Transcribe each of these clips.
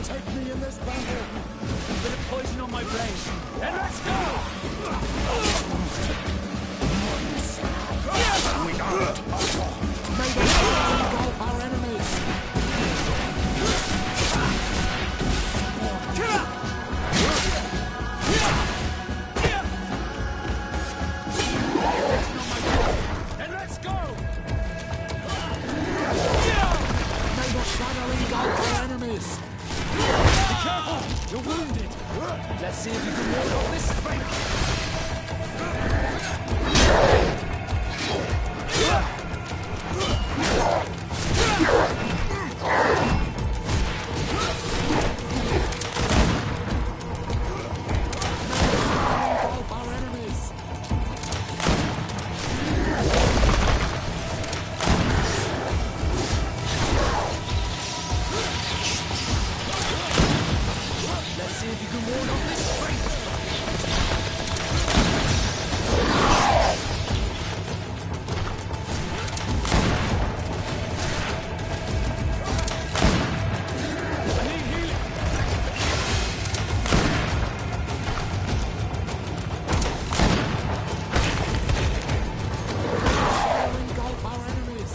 Take me in this battle! Bit of poison on my blade. And let's go! May the fire engulf our enemies! And let's go! May the shadow engulf our enemies! Be careful! You're wounded! Let's see if you can ward off this strength! Engulf our enemies! Let's see if you can ward off this strength! I need healing! Engulf our enemies!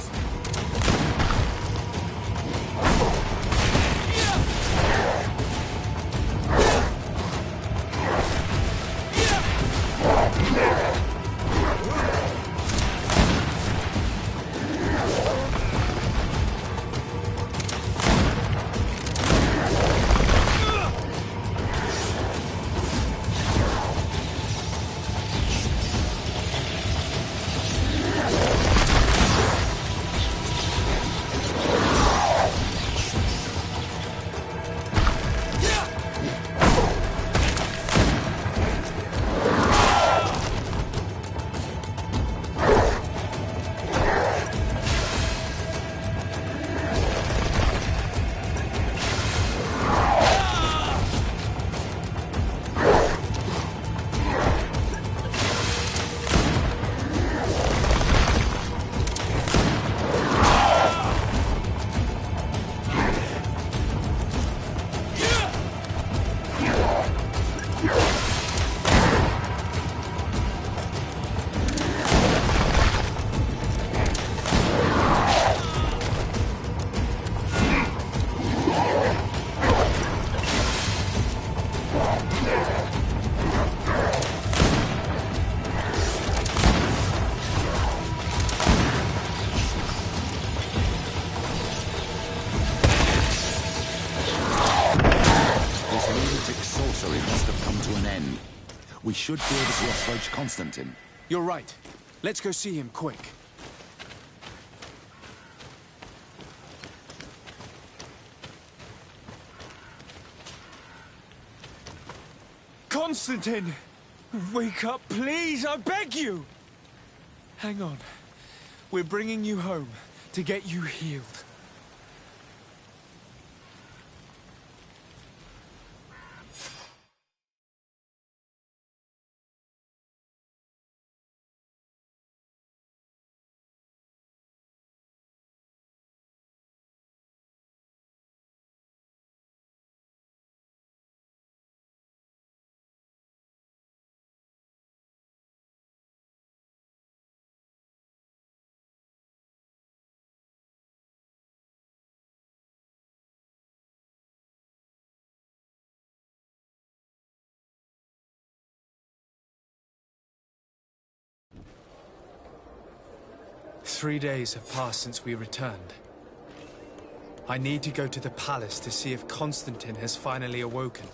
We should be able to approach Constantine. You're right. Let's go see him quick. Constantine! Wake up, please! I beg you! Hang on. We're bringing you home to get you healed. Three days have passed since we returned. I need to go to the palace to see if Constantine has finally awoken.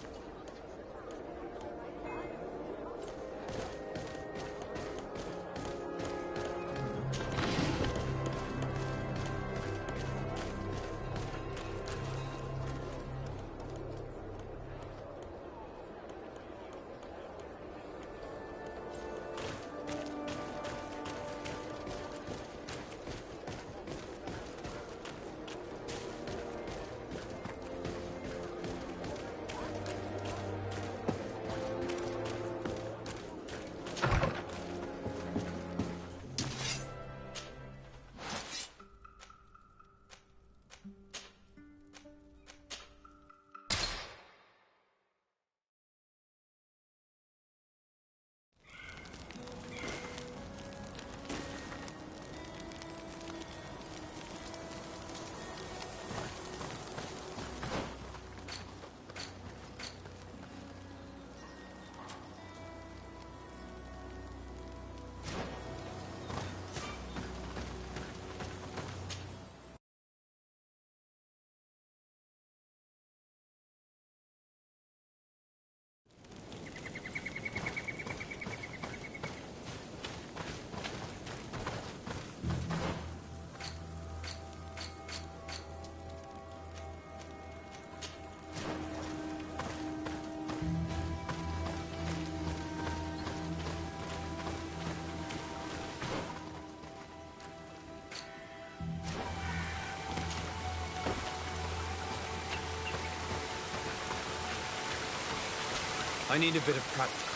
I need a bit of practice.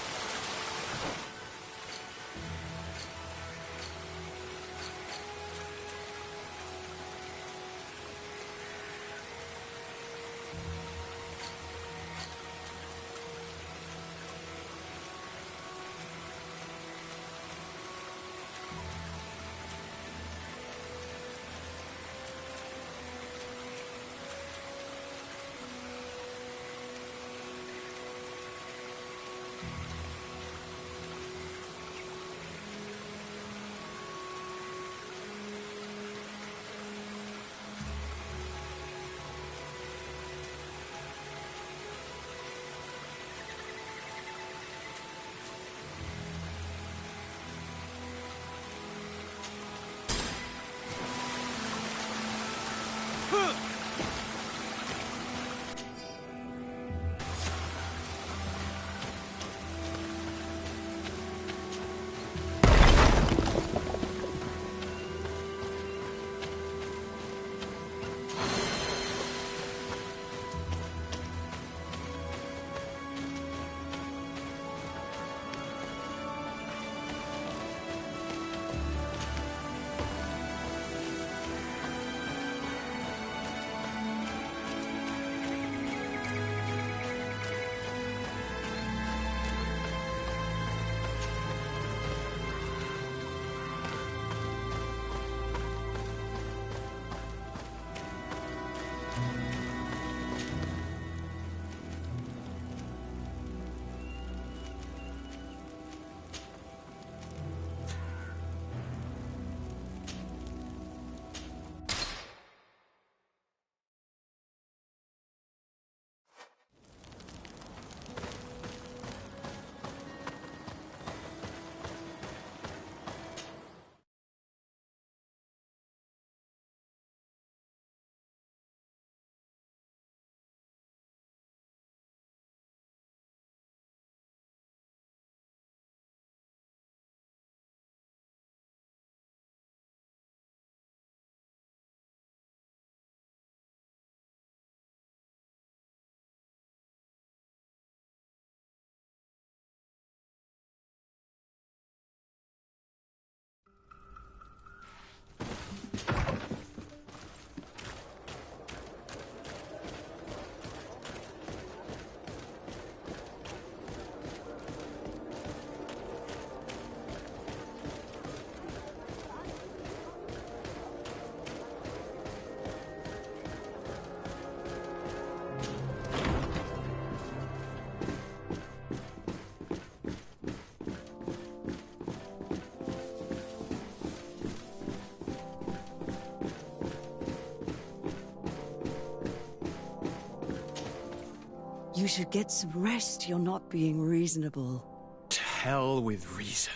You should get some rest. You're not being reasonable. To hell with reason.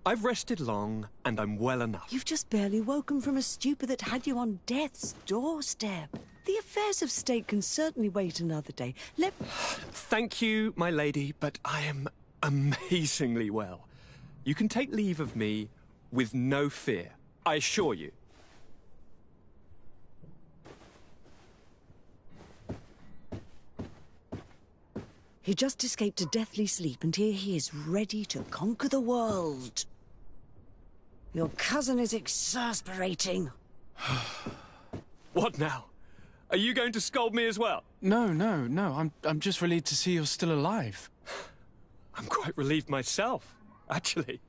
I've rested long, and I'm well enough. You've just barely woken from a stupor that had you on death's doorstep. The affairs of state can certainly wait another day. Thank you, my lady, but I am amazingly well. You can take leave of me with no fear, I assure you. He just escaped a deathly sleep, and here he is, ready to conquer the world. Your cousin is exasperating. What now? Are you going to scold me as well? No. I'm just relieved to see you're still alive. I'm quite relieved myself, actually.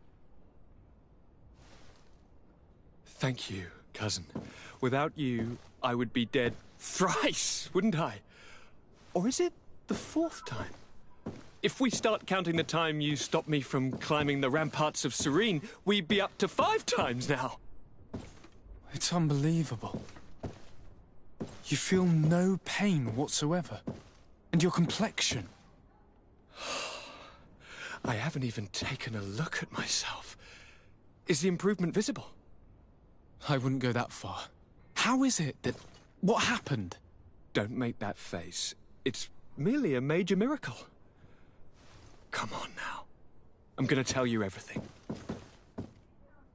Thank you, cousin. Without you, I would be dead thrice, wouldn't I? Or is it the fourth time? If we start counting the time you stopped me from climbing the ramparts of Serene, we'd be up to 5 times now. It's unbelievable. You feel no pain whatsoever. And your complexion. I haven't even taken a look at myself. Is the improvement visible? I wouldn't go that far. How is it that... What happened? Don't make that face. It's merely a major miracle. Come on now. I'm going to tell you everything.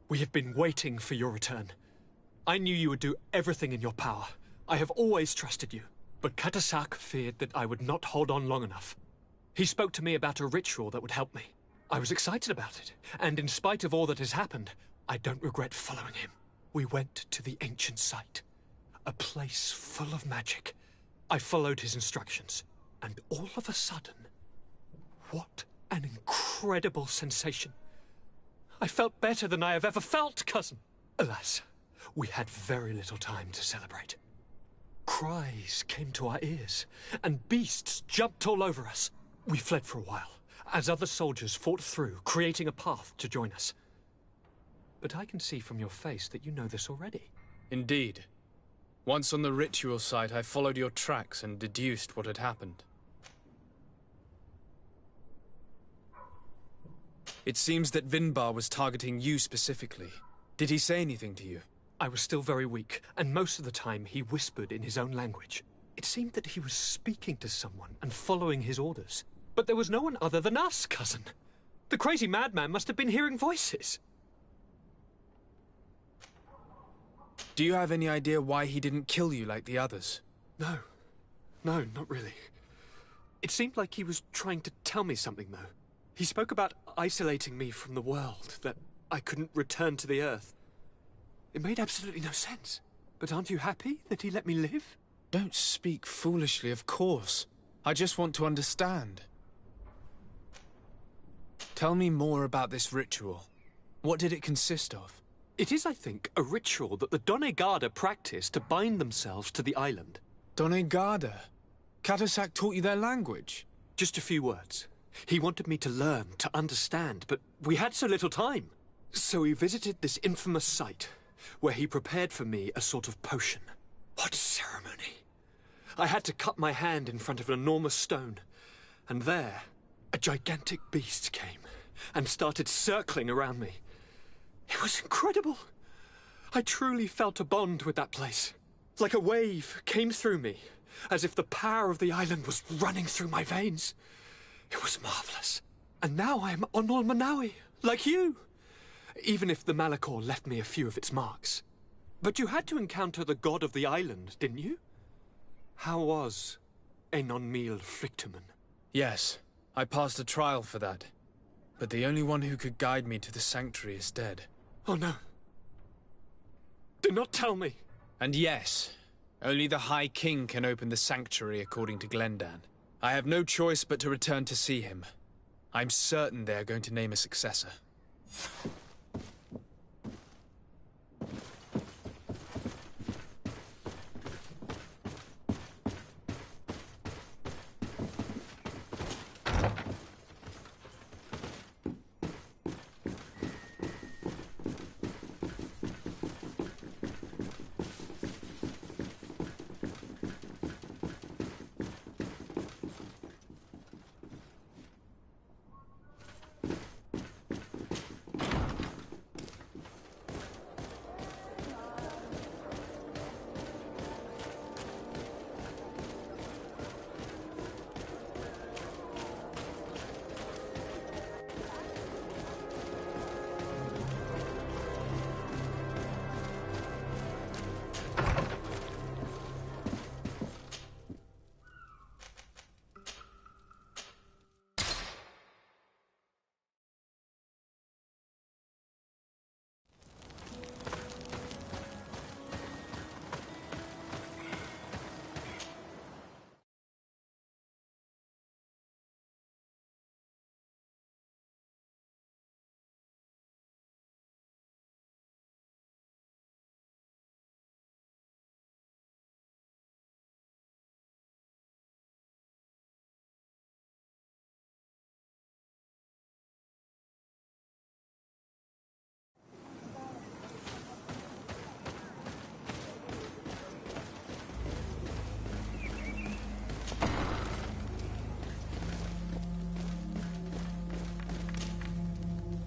We have been waiting for your return. I knew you would do everything in your power. I have always trusted you. But Katasak feared that I would not hold on long enough. He spoke to me about a ritual that would help me. I was excited about it, and in spite of all that has happened, I don't regret following him. We went to the ancient site, a place full of magic. I followed his instructions, and all of a sudden, what an incredible sensation. I felt better than I have ever felt, cousin. Alas, we had very little time to celebrate. Cries came to our ears, and beasts jumped all over us. We fled for a while, as other soldiers fought through, creating a path to join us. But I can see from your face that you know this already. Indeed. Once on the ritual site, I followed your tracks and deduced what had happened. It seems that Vinbarr was targeting you specifically. Did he say anything to you? I was still very weak, and most of the time he whispered in his own language. It seemed that he was speaking to someone and following his orders. But there was no one other than us, cousin. The crazy madman must have been hearing voices. Do you have any idea why he didn't kill you like the others? No, not really. It seemed like he was trying to tell me something, though. He spoke about isolating me from the world, that I couldn't return to the Earth. It made absolutely no sense. But aren't you happy that he let me live? Don't speak foolishly, of course. I just want to understand. Tell me more about this ritual. What did it consist of? It is, I think, a ritual that the Doneigada practice to bind themselves to the island. Doneigada? Catasac taught you their language? Just a few words. He wanted me to learn, to understand, but we had so little time. So we visited this infamous site, where he prepared for me a sort of potion. What ceremony! I had to cut my hand in front of an enormous stone, and there, a gigantic beast came and started circling around me. It was incredible. I truly felt a bond with that place. Like a wave came through me, as if the power of the island was running through my veins. It was marvelous. And now I am Onol Manawi, like you. Even if the Malachor left me a few of its marks. But you had to encounter the god of the island, didn't you? How was Enonmil Frictumen? Yes, I passed a trial for that. But the only one who could guide me to the sanctuary is dead. Oh no. Do not tell me. And yes, only the High King can open the sanctuary according to Glendan. I have no choice but to return to see him. I'm certain they are going to name a successor.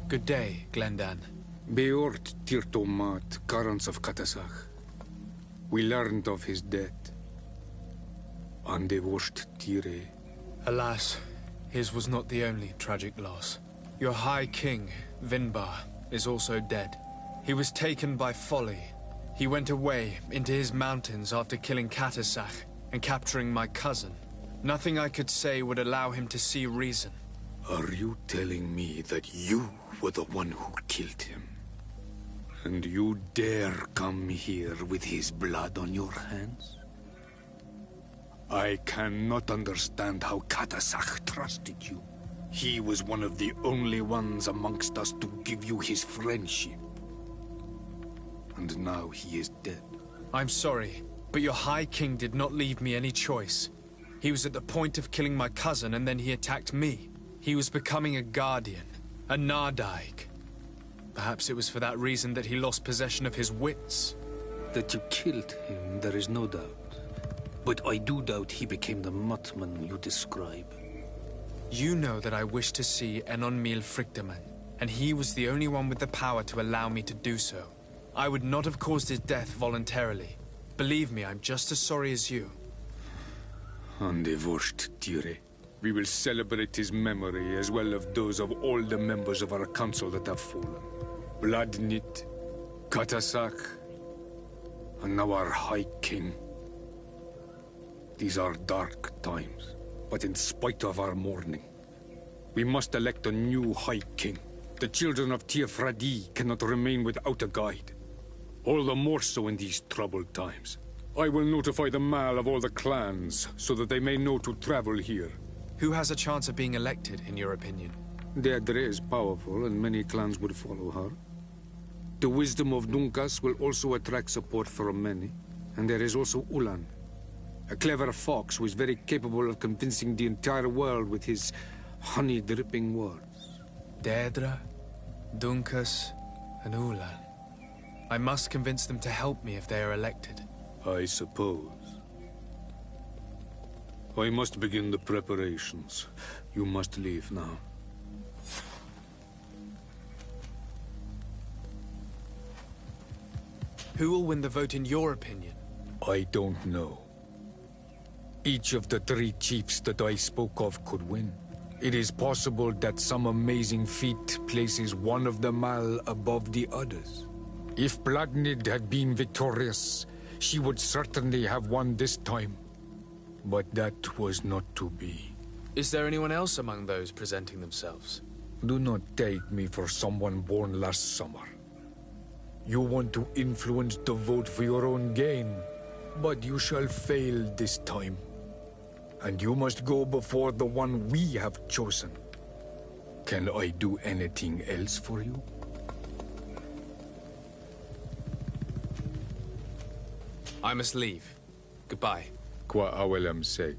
Good day, Glendan. Beort Tirtomat, Garants of Catasac. We learned of his death. Andevosht Tire. Alas, his was not the only tragic loss. Your High King, Vinbarr, is also dead. He was taken by folly. He went away into his mountains after killing Catasac and capturing my cousin. Nothing I could say would allow him to see reason. Are you telling me that you were the one who killed him? And you dare come here with his blood on your hands? I cannot understand how Katasach trusted you. He was one of the only ones amongst us to give you his friendship. And now he is dead. I'm sorry, but your High King did not leave me any choice. He was at the point of killing my cousin, and then he attacked me. He was becoming a guardian, a Nardaig. Perhaps it was for that reason that he lost possession of his wits. That you killed him, there is no doubt. But I do doubt he became the Muttman you describe. You know that I wish to see Enonmil Frichtemann, and he was the only one with the power to allow me to do so. I would not have caused his death voluntarily. Believe me, I'm just as sorry as you. Undivorced Tire. We will celebrate his memory as well as those of all the members of our council that have fallen. Vladnit, Katasach, and now our High King. These are dark times, but in spite of our mourning, we must elect a new High King. The children of Teofradi cannot remain without a guide. All the more so in these troubled times. I will notify the Mal of all the clans, so that they may know to travel here. Who has a chance of being elected, in your opinion? Deirdre is powerful, and many clans would follow her. The wisdom of Dunkas will also attract support from many. And there is also Ulan, a clever fox who is very capable of convincing the entire world with his honey-dripping words. Deirdre, Dunkas, and Ulan. I must convince them to help me if they are elected. I suppose. I must begin the preparations. You must leave now. Who will win the vote in your opinion? I don't know. Each of the 3 chiefs that I spoke of could win. It is possible that some amazing feat places one of the Mal above the others. If Blagnid had been victorious, she would certainly have won this time. But that was not to be. Is there anyone else among those presenting themselves? Do not take me for someone born last summer. You want to influence the vote for your own gain, but you shall fail this time. And you must go before the one we have chosen. Can I do anything else for you? I must leave. Goodbye. Qua awelam seg.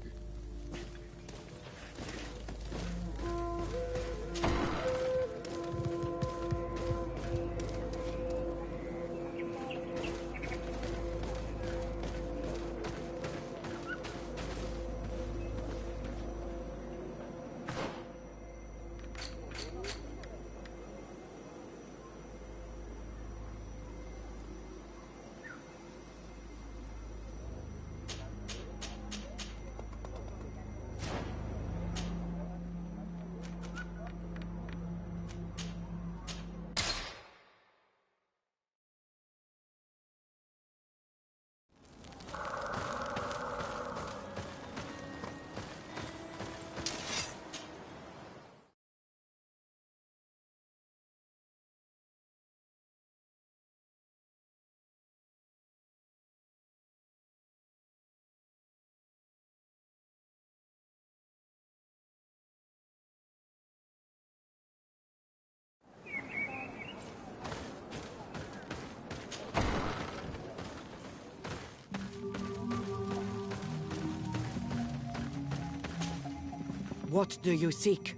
What do you seek?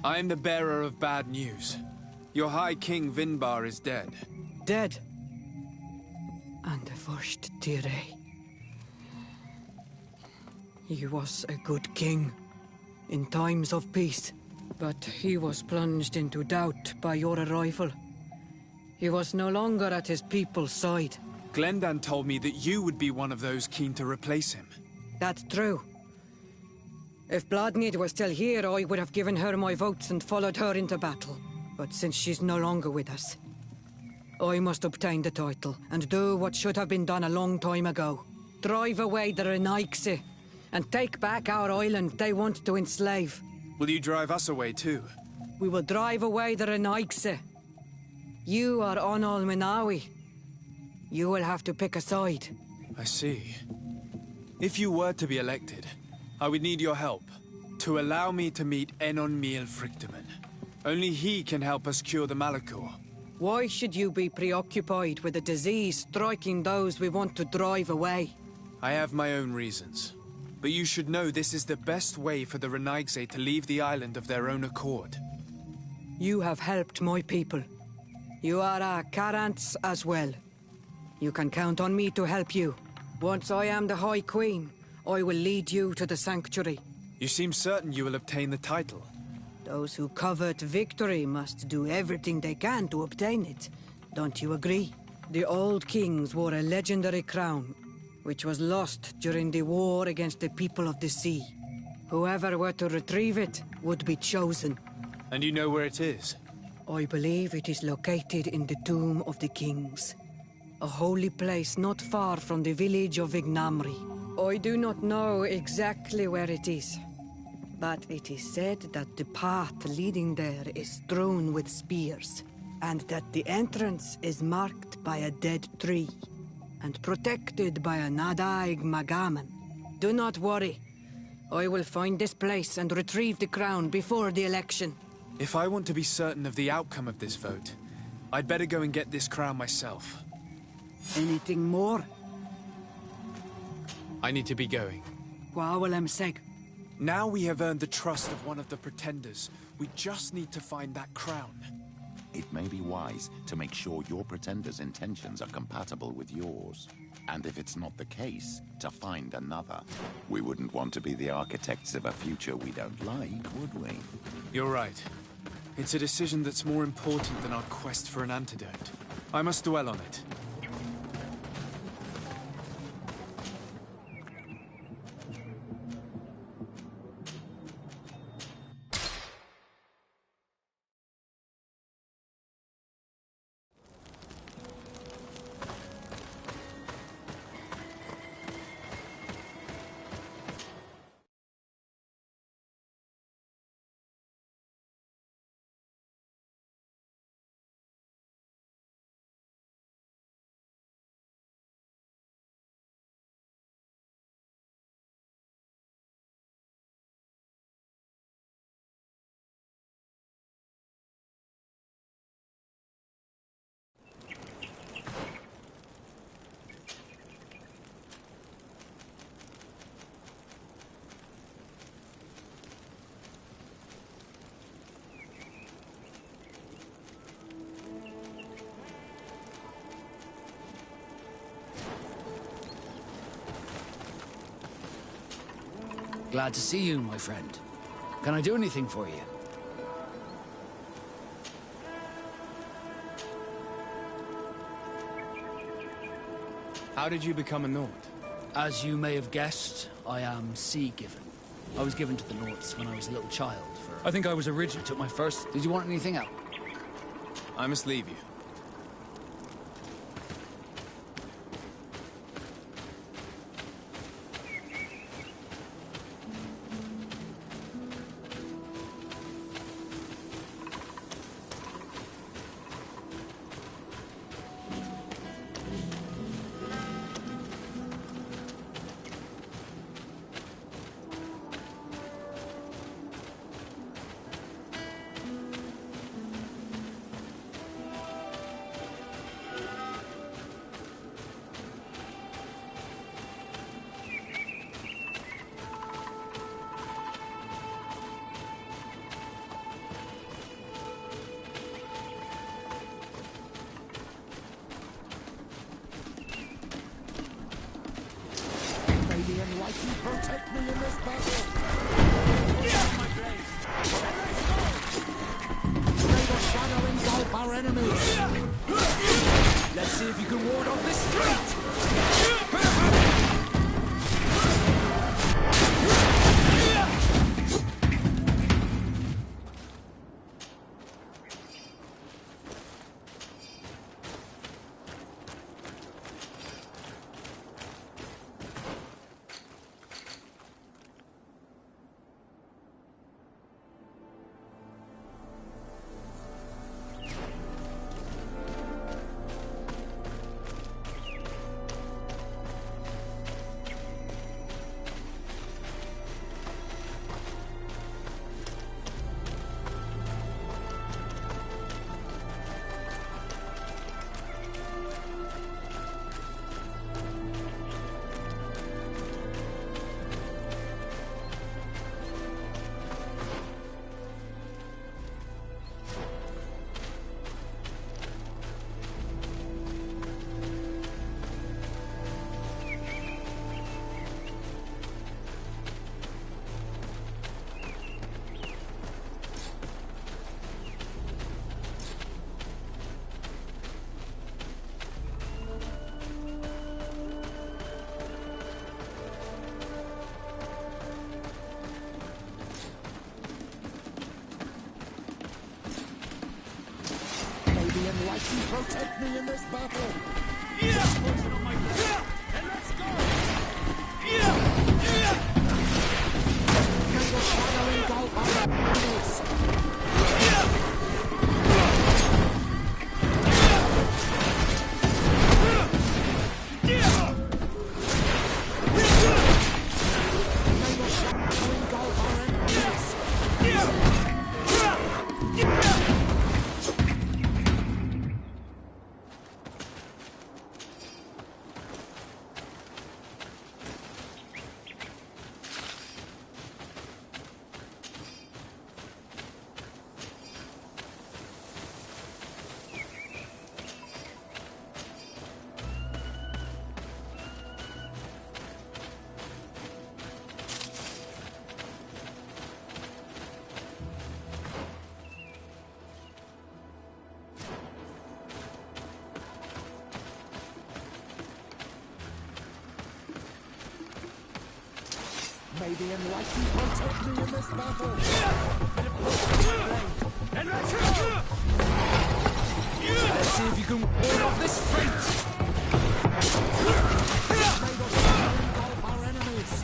I am the bearer of bad news. Your High King Vinbar is dead. Dead. And the first Tire. He was a good king in times of peace, but he was plunged into doubt by your arrival. He was no longer at his people's side. Glendan told me that you would be one of those keen to replace him. That's true. If Bladnid were still here, I would have given her my votes and followed her into battle. But since she's no longer with us, I must obtain the title and do what should have been done a long time ago. Drive away the Renaigse, and take back our island they want to enslave. Will you drive us away too? We will drive away the Renaigse. You are Onol Minawi. You will have to pick a side. I see. If you were to be elected, I would need your help to allow me to meet Enon Miel Frichtemann. Only he can help us cure the Malachor. Why should you be preoccupied with a disease striking those we want to drive away? I have my own reasons. But you should know this is the best way for the Renaigse to leave the island of their own accord. You have helped my people. You are our Karants as well. You can count on me to help you. Once I am the High Queen, I will lead you to the Sanctuary. You seem certain you will obtain the title. Those who covet victory must do everything they can to obtain it. Don't you agree? The old kings wore a legendary crown, which was lost during the war against the people of the sea. Whoever were to retrieve it would be chosen. And you know where it is? I believe it is located in the Tomb of the Kings, a holy place not far from the village of Ignamri. I do not know exactly where it is, but it is said that the path leading there is strewn with spears, and that the entrance is marked by a dead tree, and protected by a Nadaig Magaman. Do not worry. I will find this place and retrieve the crown before the election. If I want to be certain of the outcome of this vote, I'd better go and get this crown myself. Anything more? I need to be going. Wawalem Seg. Now we have earned the trust of one of the pretenders. We just need to find that crown. It may be wise to make sure your pretender's intentions are compatible with yours. And if it's not the case, to find another. We wouldn't want to be the architects of a future we don't like, would we? You're right. It's a decision that's more important than our quest for an antidote. I must dwell on it. Glad to see you, my friend. Can I do anything for you? How did you become a Nord? As you may have guessed, I am sea-given. I was given to the Nords when I was a little child. I think I was originally took my first... Did you want anything else? I must leave you. The enlightened protect me in this battle. May the shadow engulf our enemies. Let's see if you can ward off this street. protect me in this battle. Poison on my blade. And let's go! May the shadow engulf our enemies. May the enlightened protect me in this battle. And let's go! Let's see if you can ward off this fate! May the shadow engulf our enemies.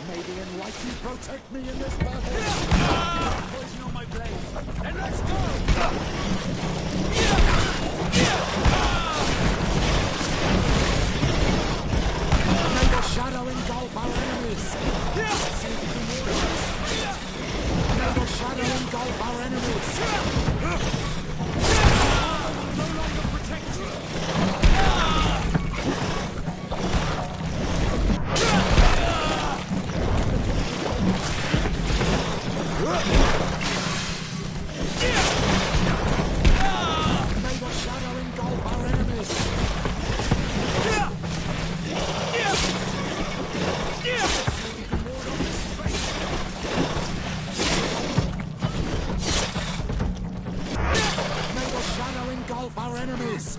May the enlightened protect me in this battle. Poison on my blade. And let's go! May the shadow engulf our enemies. May the shadow engulf engulf our enemies!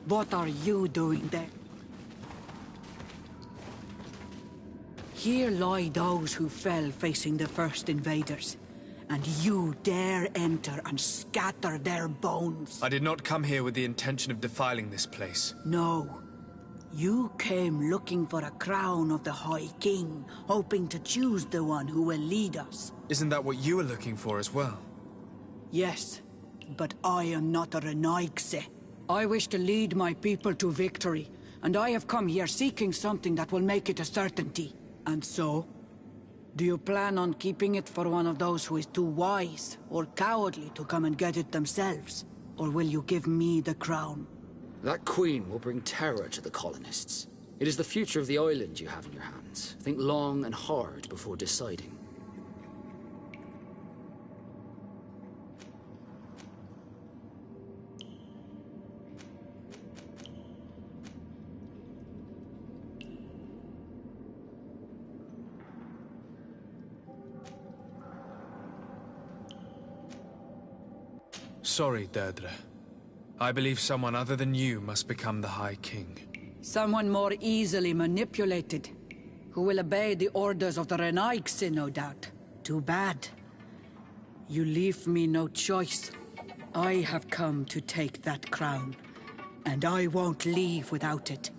What are you doing there? Here lie those who fell facing the first invaders, and you dare enter and scatter their bones. I did not come here with the intention of defiling this place. No. You came looking for a crown of the High King, hoping to choose the one who will lead us. Isn't that what you were looking for as well? Yes, but I am not a Renaigse. I wish to lead my people to victory, and I have come here seeking something that will make it a certainty. And so? Do you plan on keeping it for one of those who is too wise or cowardly to come and get it themselves? Or will you give me the crown? That queen will bring terror to the colonists. It is the future of the island you have in your hands. Think long and hard before deciding. Sorry, Deirdre. I believe someone other than you must become the High King. Someone more easily manipulated, who will obey the orders of the Renaigse, no doubt. Too bad. You leave me no choice. I have come to take that crown, and I won't leave without it.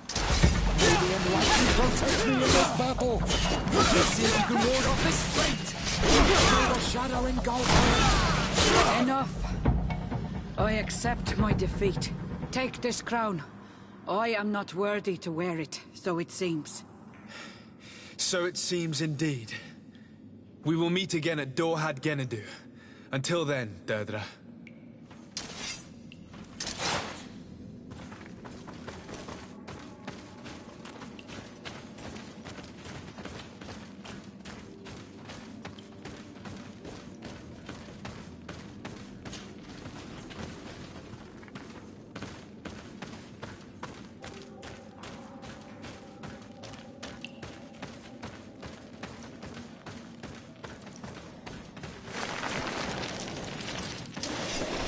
May the Enlightened protect me in this battle! Let's see if you can ward off this fate! May the shadow engulf her! Enough! I accept my defeat. Take this crown. I am not worthy to wear it, so it seems. So it seems indeed. We will meet again at Dor had Gennadu. Until then, Deirdre.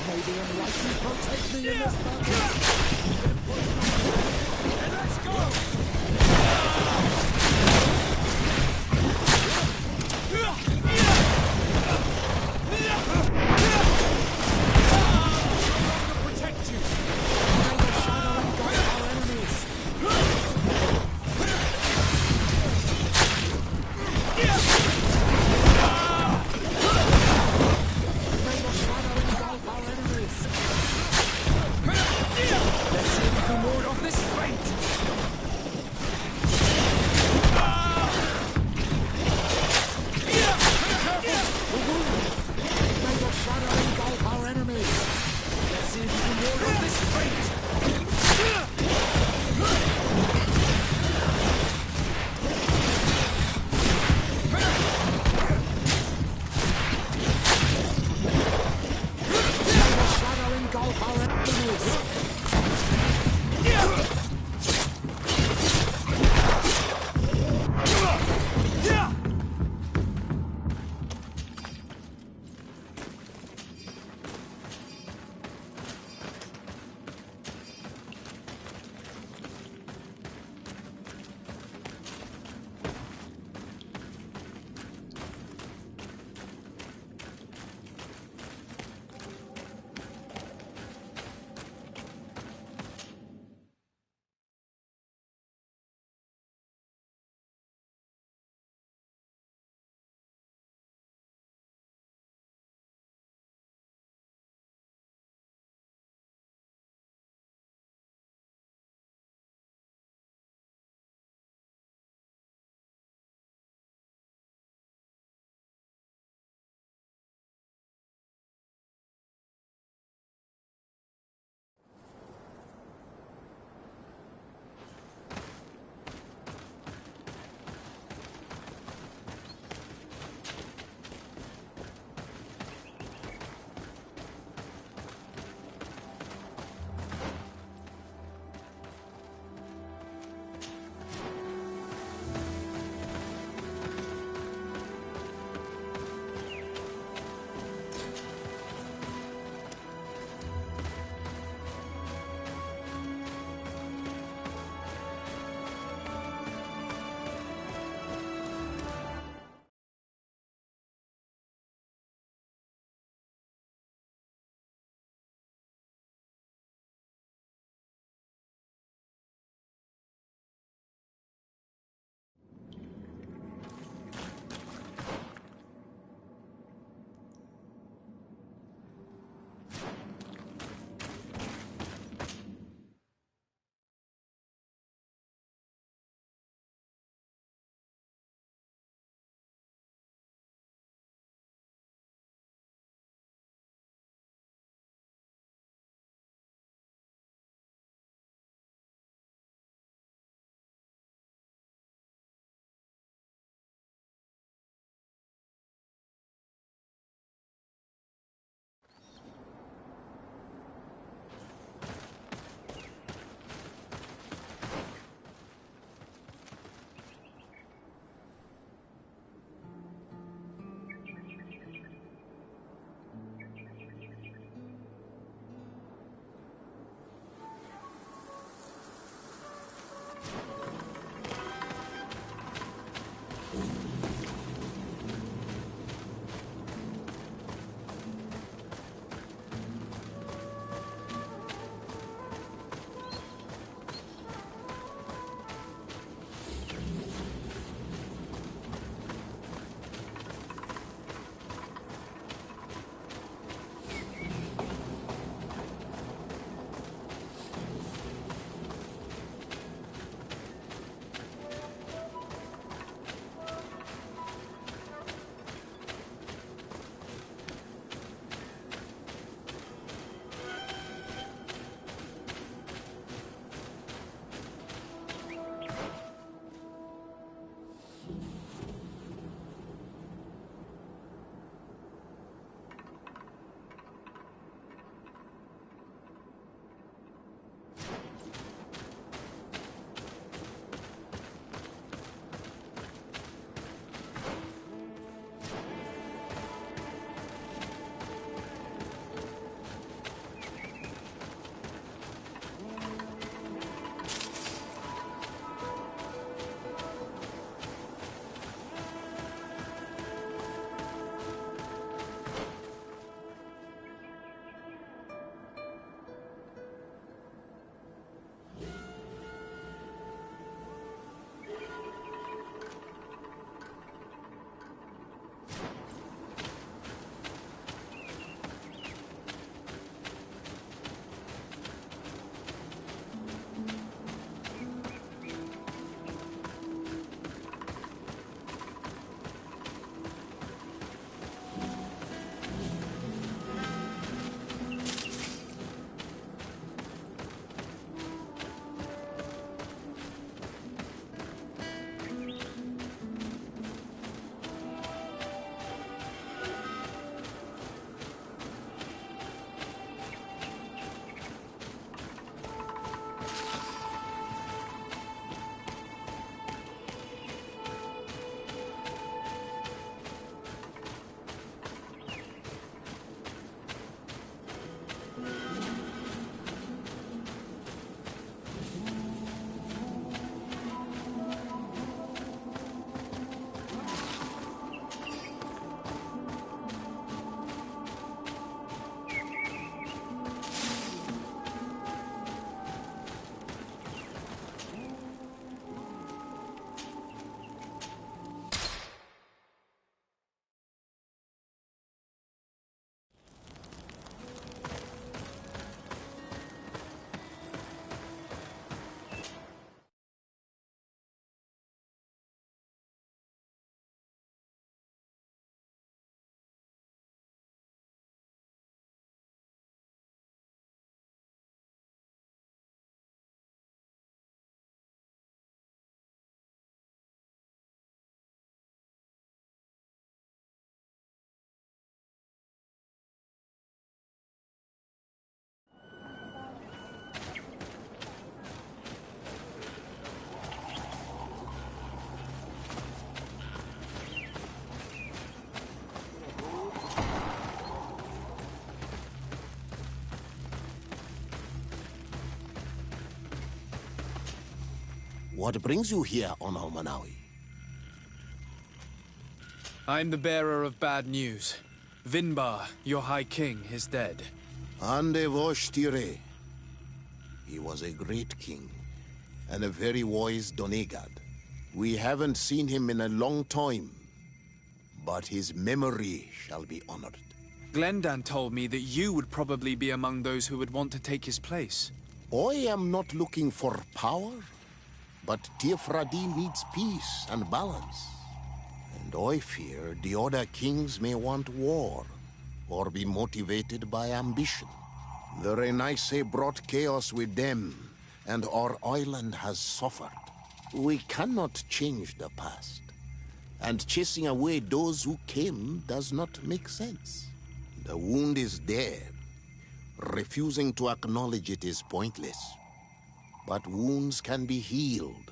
May the Enlightened protect me in this battle! Let's go! What brings you here on Almanawi? I'm the bearer of bad news. Vinbar, your High King, is dead. Ande Vosh Tire. He was a great king, and a very wise Donegad. We haven't seen him in a long time, but his memory shall be honored. Glendan told me that you would probably be among those who would want to take his place. I am not looking for power, but Tirfradi needs peace and balance. And I fear the other kings may want war, or be motivated by ambition. The Renaise brought chaos with them, and our island has suffered. We cannot change the past, and chasing away those who came does not make sense. The wound is there. Refusing to acknowledge it is pointless. But wounds can be healed,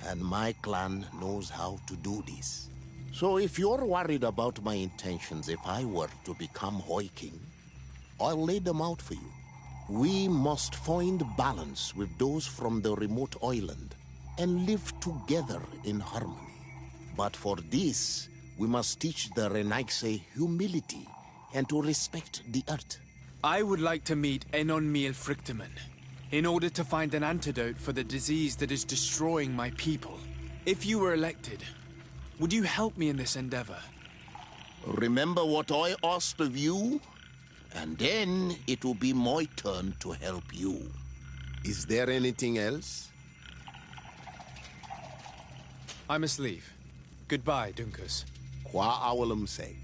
and my clan knows how to do this. So if you're worried about my intentions if I were to become High King, I'll lay them out for you. We must find balance with those from the remote island and live together in harmony. But for this, we must teach the Renaise humility and to respect the earth. I would like to meet Enonmiel Frichtemann in order to find an antidote for the disease that is destroying my people. If you were elected, would you help me in this endeavor? Remember what I asked of you, and then it will be my turn to help you. Is there anything else? I must leave. Goodbye, Dunkus. Qua awalum say.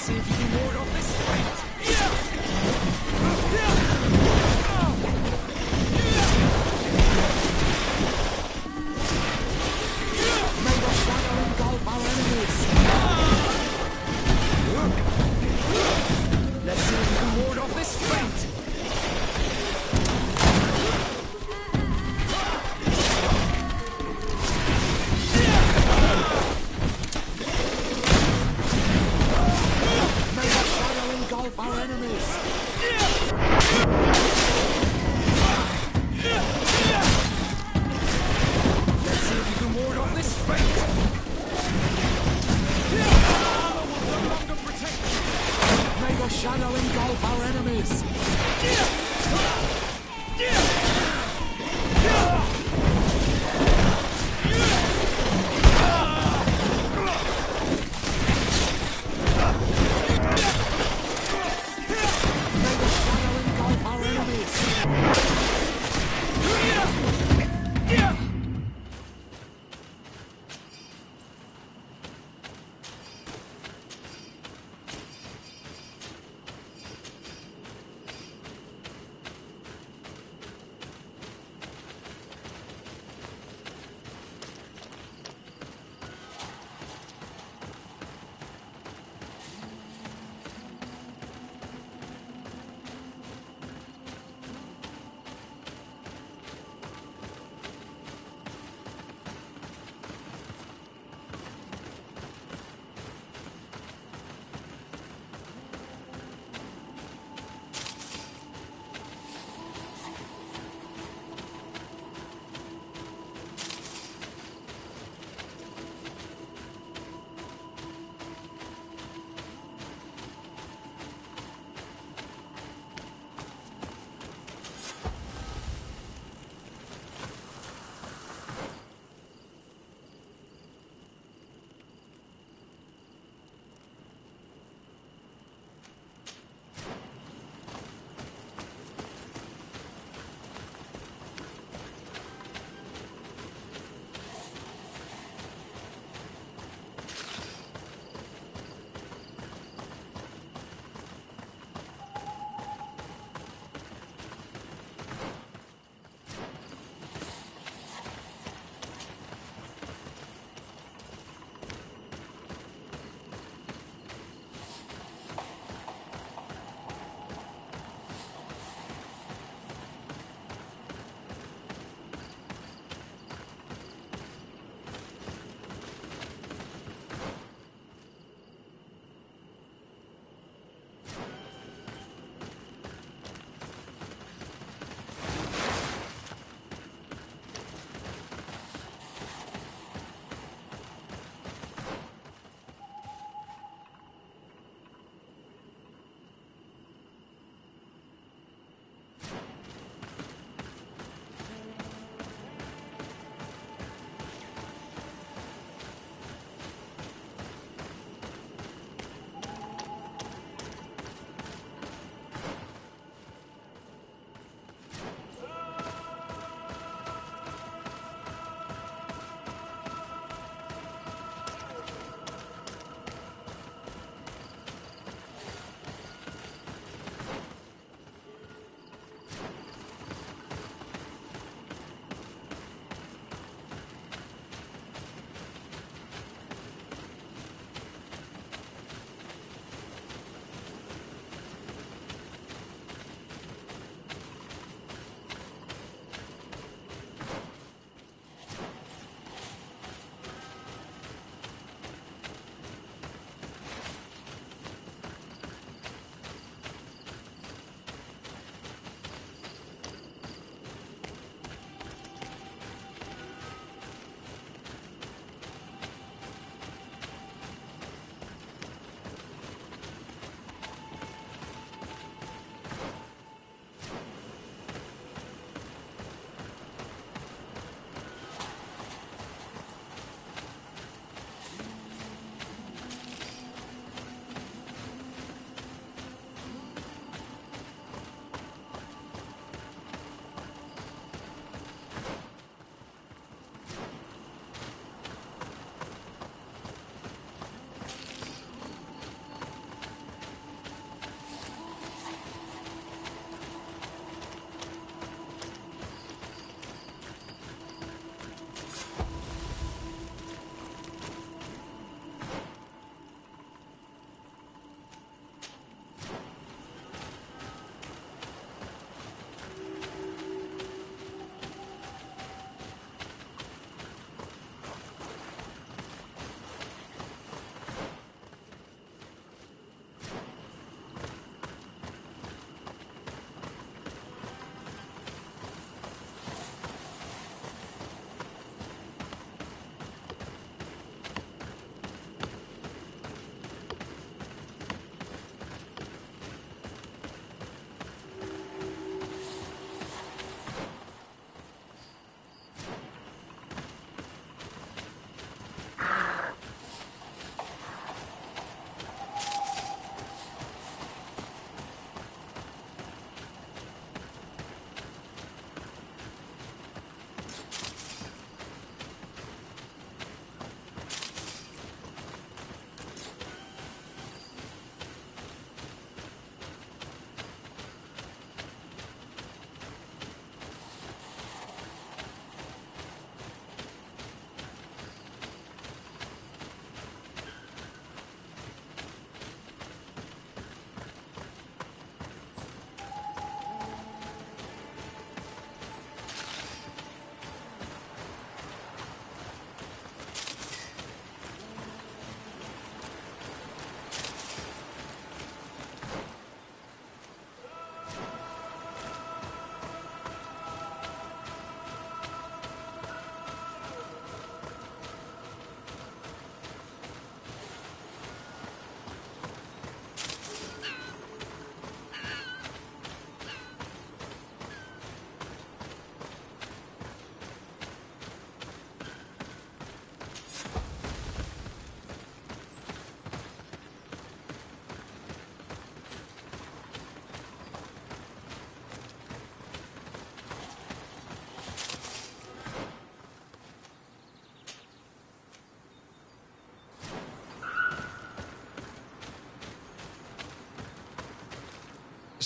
see if you can ward off this fate. May the shadow engulf our enemies! Let's see if you can ward off this fate. May the shadow engulf our enemies! Let's see if you can ward off this fate. May the shadow engulf our enemies! May the shadow engulf our enemies!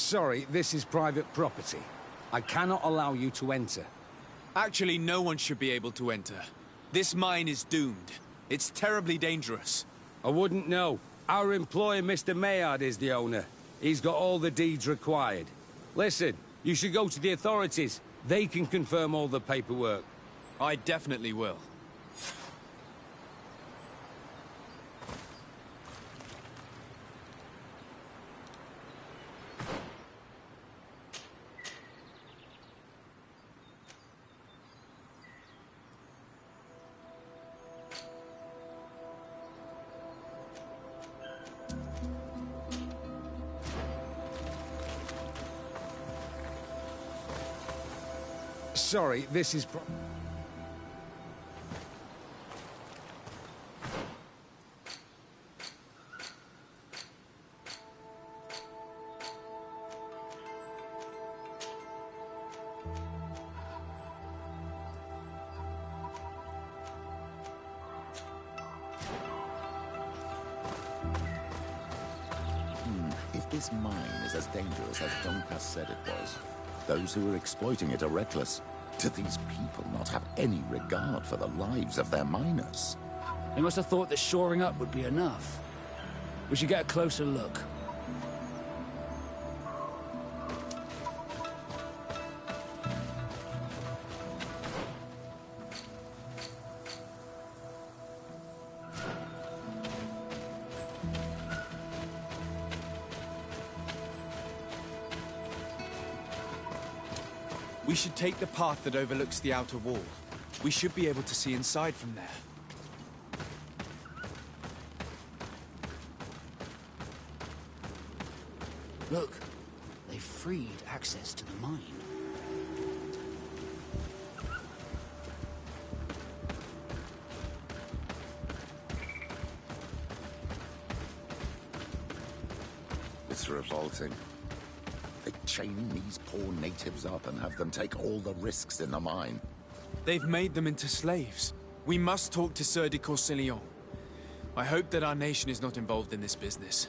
Sorry, this is private property. I cannot allow you to enter. Actually, no one should be able to enter. This mine is doomed. It's terribly dangerous. I wouldn't know. Our employer, Mr. Maillard, is the owner. He's got all the deeds required. Listen, you should go to the authorities. They can confirm all the paperwork. I definitely will. Sorry, this is If this mine is as dangerous as Doncass said it was, those who are exploiting it are reckless. Do these people not have any regard for the lives of their miners? They must have thought that shoring up would be enough. We should get a closer look. We should take the path that overlooks the outer wall. We should be able to see inside from there. Look, they freed access to the mine. It's revolting. They chain these poor natives up and have them take all the risks in the mine. They've made them into slaves. We must talk to Sieur de Courcillon. I hope that our nation is not involved in this business.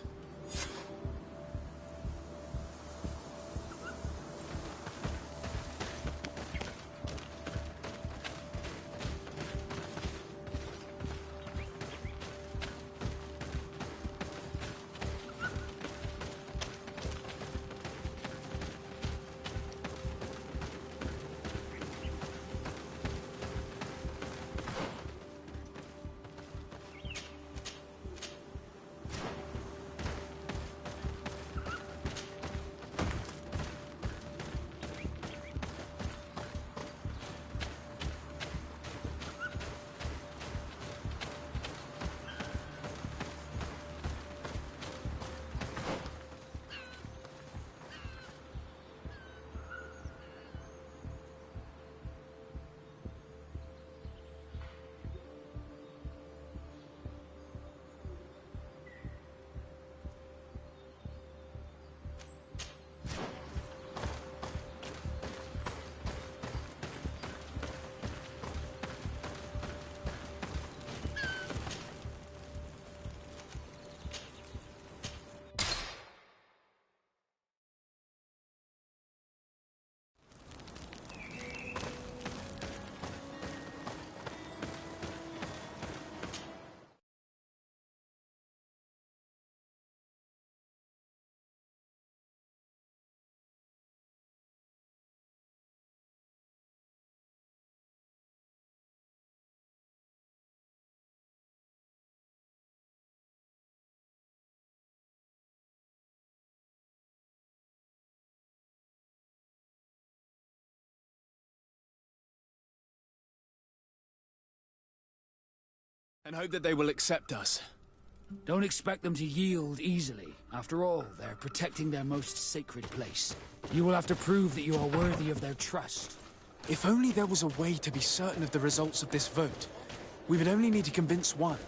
And hope that they will accept us. Don't expect them to yield easily. After all, they're protecting their most sacred place. You will have to prove that you are worthy of their trust. If only there was a way to be certain of the results of this vote. We would only need to convince one.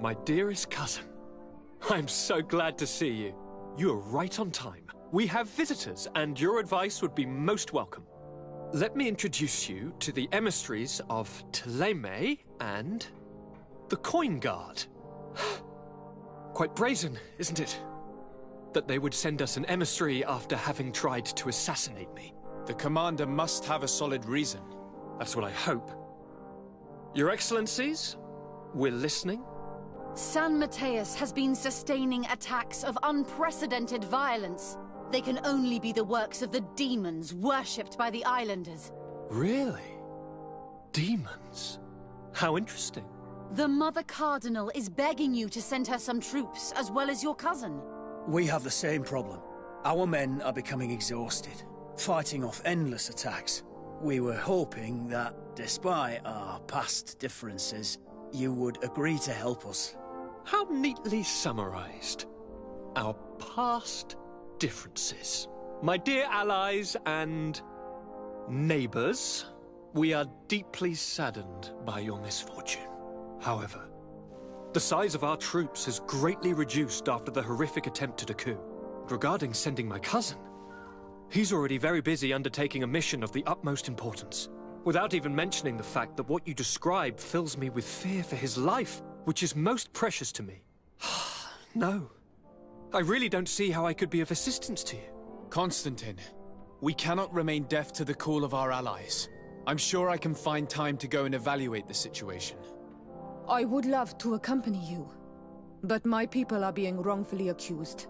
My dearest cousin, I'm so glad to see you. You are right on time. We have visitors, and your advice would be most welcome. Let me introduce you to the emissaries of Thélème and the Coin Guard. Quite brazen, isn't it? That they would send us an emissary after having tried to assassinate me. The commander must have a solid reason. That's what I hope. Your Excellencies, we're listening. San Matheus has been sustaining attacks of unprecedented violence. They can only be the works of the demons worshipped by the islanders. Really? Demons? How interesting. The Mother Cardinal is begging you to send her some troops, as well as your cousin. We have the same problem. Our men are becoming exhausted, fighting off endless attacks. We were hoping that, despite our past differences, you would agree to help us. How neatly summarized. Our past differences. My dear allies and neighbors, we are deeply saddened by your misfortune. However, the size of our troops has greatly reduced after the horrific attempt at a coup. Regarding sending my cousin, he's already very busy undertaking a mission of the utmost importance, without even mentioning the fact that what you describe fills me with fear for his life, which is most precious to me. No. I really don't see how I could be of assistance to you. Constantine, we cannot remain deaf to the call of our allies. I'm sure I can find time to go and evaluate the situation. I would love to accompany you, but my people are being wrongfully accused.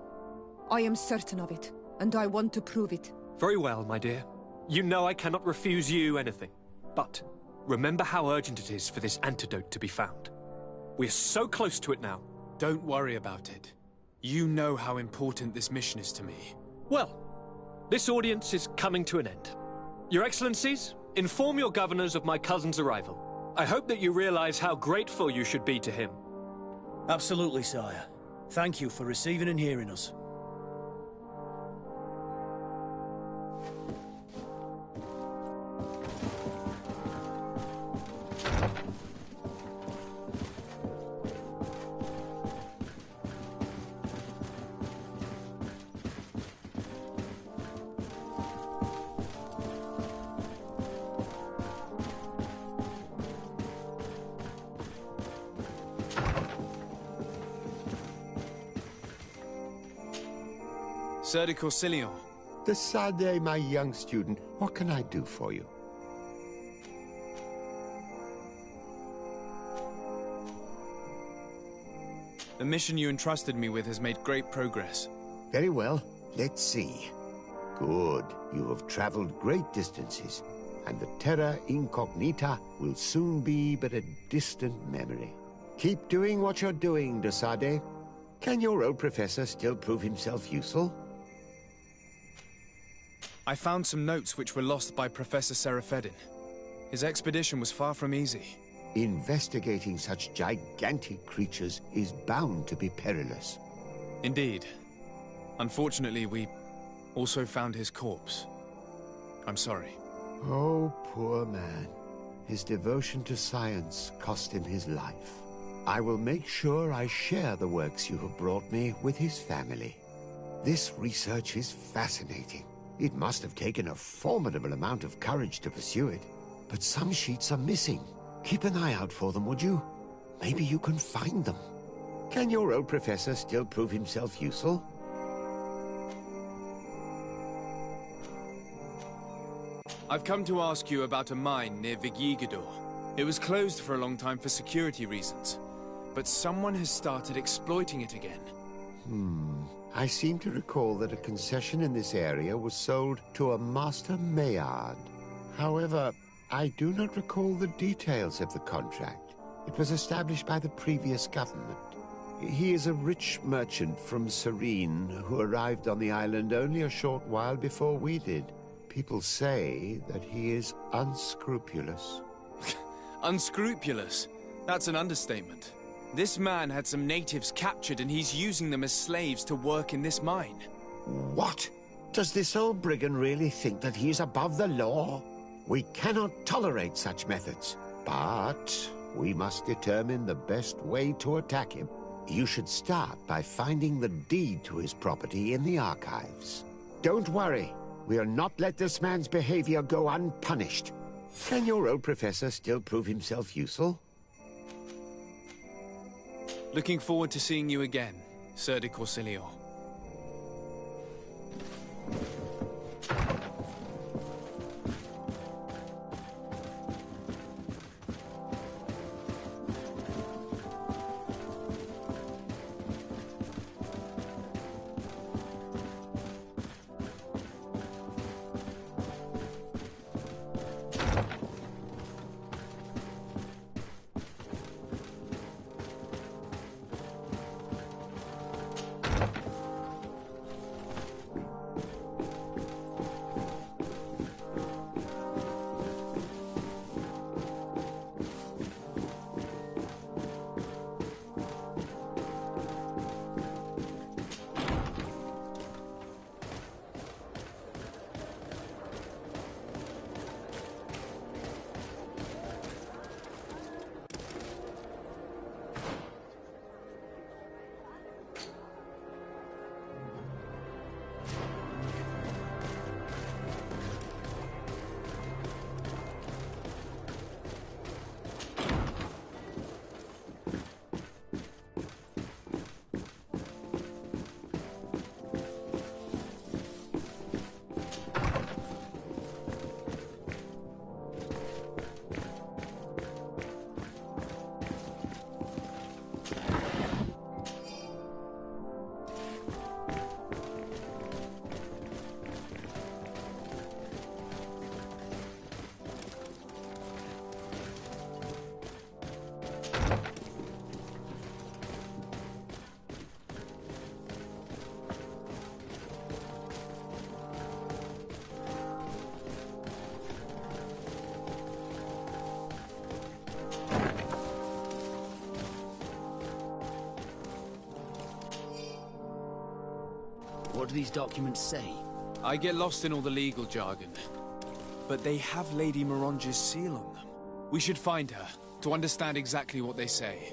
I am certain of it, and I want to prove it. Very well, my dear. You know I cannot refuse you anything. But remember how urgent it is for this antidote to be found. We're so close to it now. Don't worry about it. You know how important this mission is to me. Well, this audience is coming to an end. Your Excellencies, inform your governors of my cousin's arrival. I hope that you realize how grateful you should be to him. Absolutely, sire. Thank you for receiving and hearing us. Sir de Corsilion. De Sade, my young student, what can I do for you? The mission you entrusted me with has made great progress. Very well. Let's see. Good. You have traveled great distances, and the Terra Incognita will soon be but a distant memory. Keep doing what you're doing, de Sade. Can your old professor still prove himself useful? I found some notes which were lost by Professor Seraphedin. His expedition was far from easy. Investigating such gigantic creatures is bound to be perilous. Indeed. Unfortunately, we also found his corpse. I'm sorry. Oh, poor man. His devotion to science cost him his life. I will make sure I share the works you have brought me with his family. This research is fascinating. It must have taken a formidable amount of courage to pursue it. But some sheets are missing. Keep an eye out for them, would you? Maybe you can find them. Can your old professor still prove himself useful? I've come to ask you about a mine near Vigigador. It was closed for a long time for security reasons, but someone has started exploiting it again. I seem to recall that a concession in this area was sold to a Master Maillard. However, I do not recall the details of the contract. It was established by the previous government. He is a rich merchant from Serene who arrived on the island only a short while before we did. People say that he is unscrupulous. Unscrupulous? That's an understatement. This man had some natives captured and he's using them as slaves to work in this mine. What? Does this old brigand really think that he is above the law? We cannot tolerate such methods. But We must determine the best way to attack him. You should start by finding the deed to his property in the archives. Don't worry. We'll not let this man's behavior go unpunished. Can your old professor still prove himself useful? Looking forward to seeing you again, Sir de Corsilio. What do these documents say? I get lost in all the legal jargon. But they have Lady Moronge's seal on them. We should find her, to understand exactly what they say.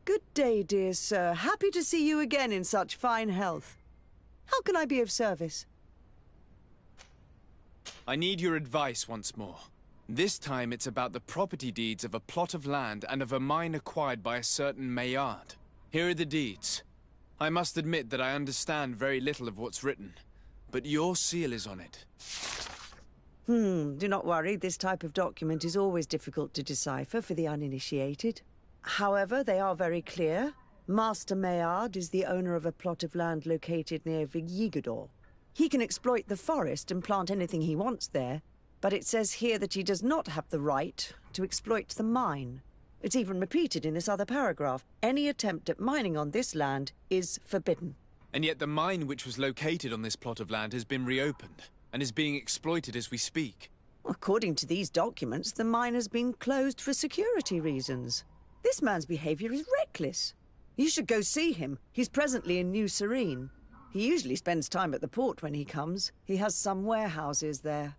Good day, dear sir. Happy to see you again in such fine health. How can I be of service? I need your advice once more. This time it's about the property deeds of a plot of land and of a mine acquired by a certain Maillard. Here are the deeds. I must admit that I understand very little of what's written, but your seal is on it. Do not worry. This type of document is always difficult to decipher for the uninitiated. However, they are very clear. Master Maillard is the owner of a plot of land located near Vigigador. He can exploit the forest and plant anything he wants there, but it says here that he does not have the right to exploit the mine. It's even repeated in this other paragraph. Any attempt at mining on this land is forbidden. And yet the mine which was located on this plot of land has been reopened, and is being exploited as we speak. According to these documents, the mine has been closed for security reasons. This man's behavior is reckless. You should go see him. He's presently in New Serene. He usually spends time at the port when he comes. He has some warehouses there.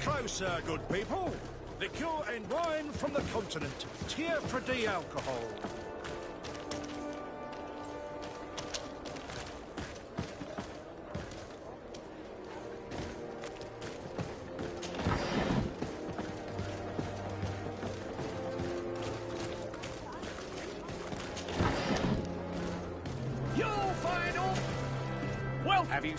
closer, good people. Liqueur and wine from the continent. Tier for D alcohol. Your final. Well, have you?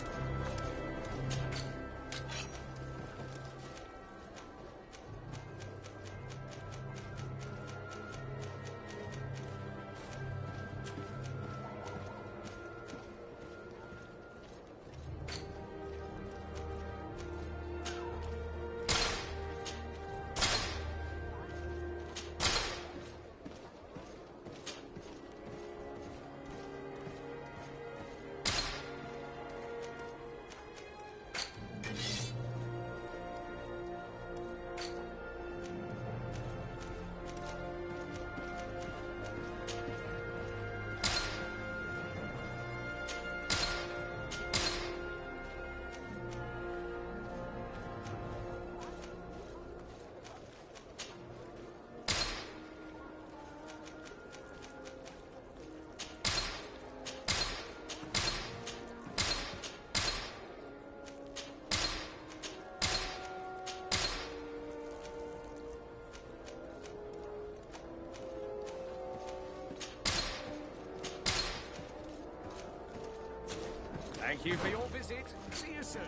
Thank you for your visit. See you soon.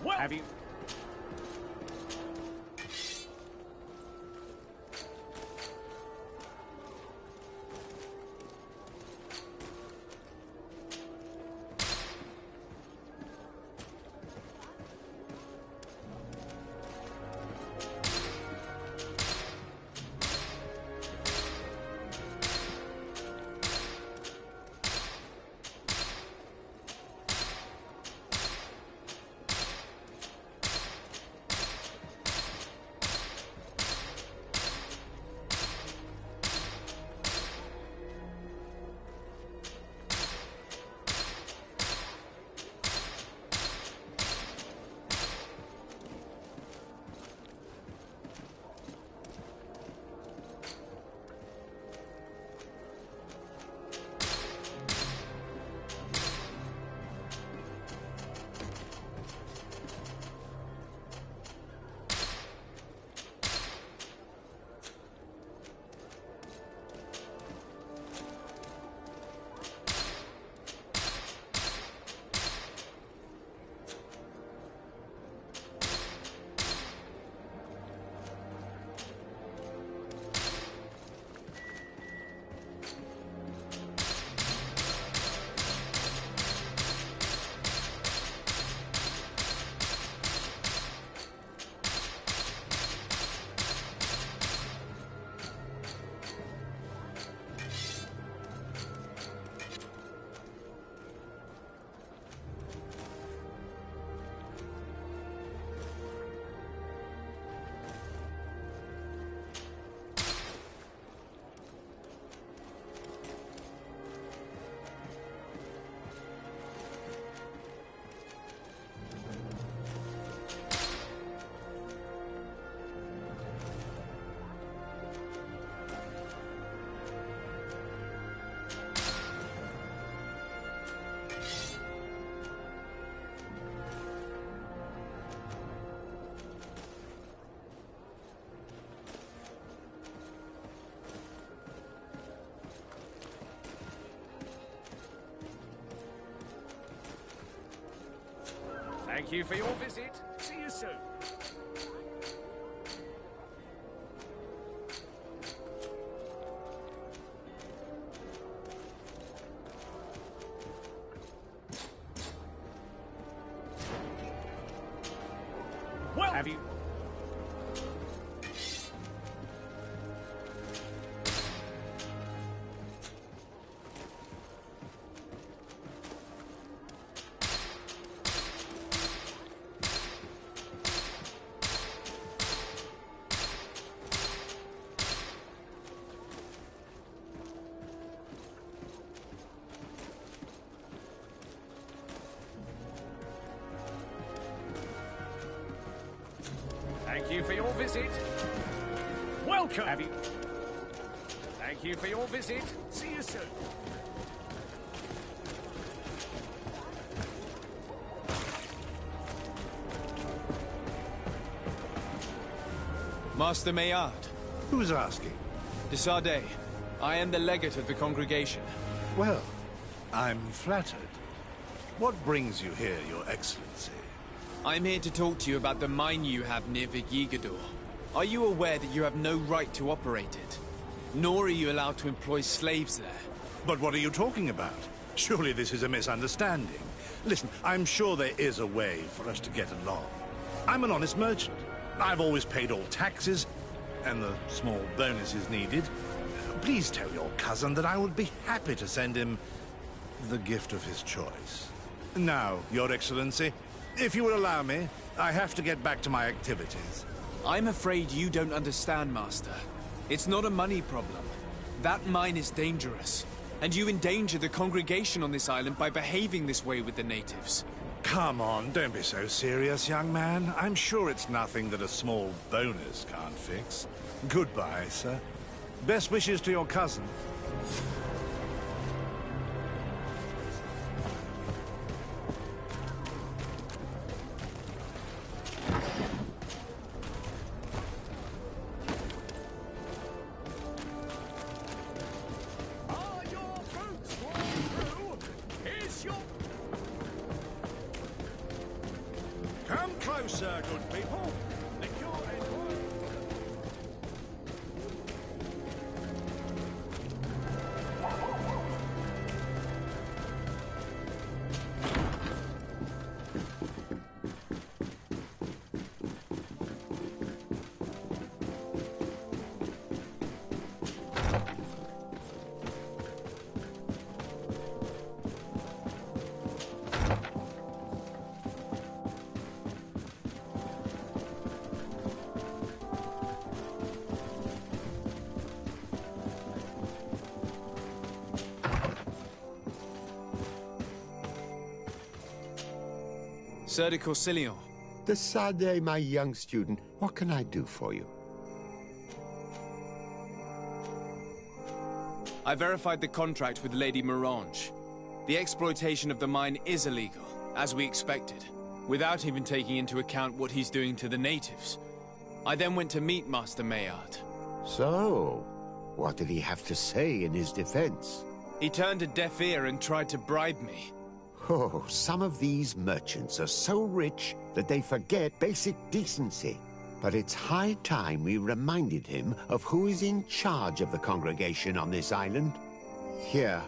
Well, have you? Thank you for your visit. See you soon. Well, have you? you for your visit. Welcome! Have you... Thank you for your visit. See you soon. Master Maillard. Who's asking? De Sardet. I am the legate of the congregation. Well, I'm flattered. What brings you here, Your Excellency? I'm here to talk to you about the mine you have near Vigigador. Are you aware that you have no right to operate it? Nor are you allowed to employ slaves there. But what are you talking about? Surely this is a misunderstanding. Listen, I'm sure there is a way for us to get along. I'm an honest merchant. I've always paid all taxes, and the small bonuses needed. Please tell your cousin that I would be happy to send him the gift of his choice. Now, Your Excellency, if you will allow me, I have to get back to my activities. I'm afraid you don't understand, Master. It's not a money problem. That mine is dangerous, and you endanger the congregation on this island by behaving this way with the natives. Come on, don't be so serious, young man. I'm sure it's nothing that a small bonus can't fix. Goodbye, sir. Best wishes to your cousin. Come closer, good people. The cure is one. Sir de Corsilion. De Sardet, my young student, what can I do for you? I verified the contract with Lady Mirange. The exploitation of the mine is illegal, as we expected, without even taking into account what he's doing to the natives. I then went to meet Master Maillard. So, what did he have to say in his defense? He turned a deaf ear and tried to bribe me. Oh, some of these merchants are so rich that they forget basic decency. But it's high time we reminded him of who is in charge of the congregation on this island. Here,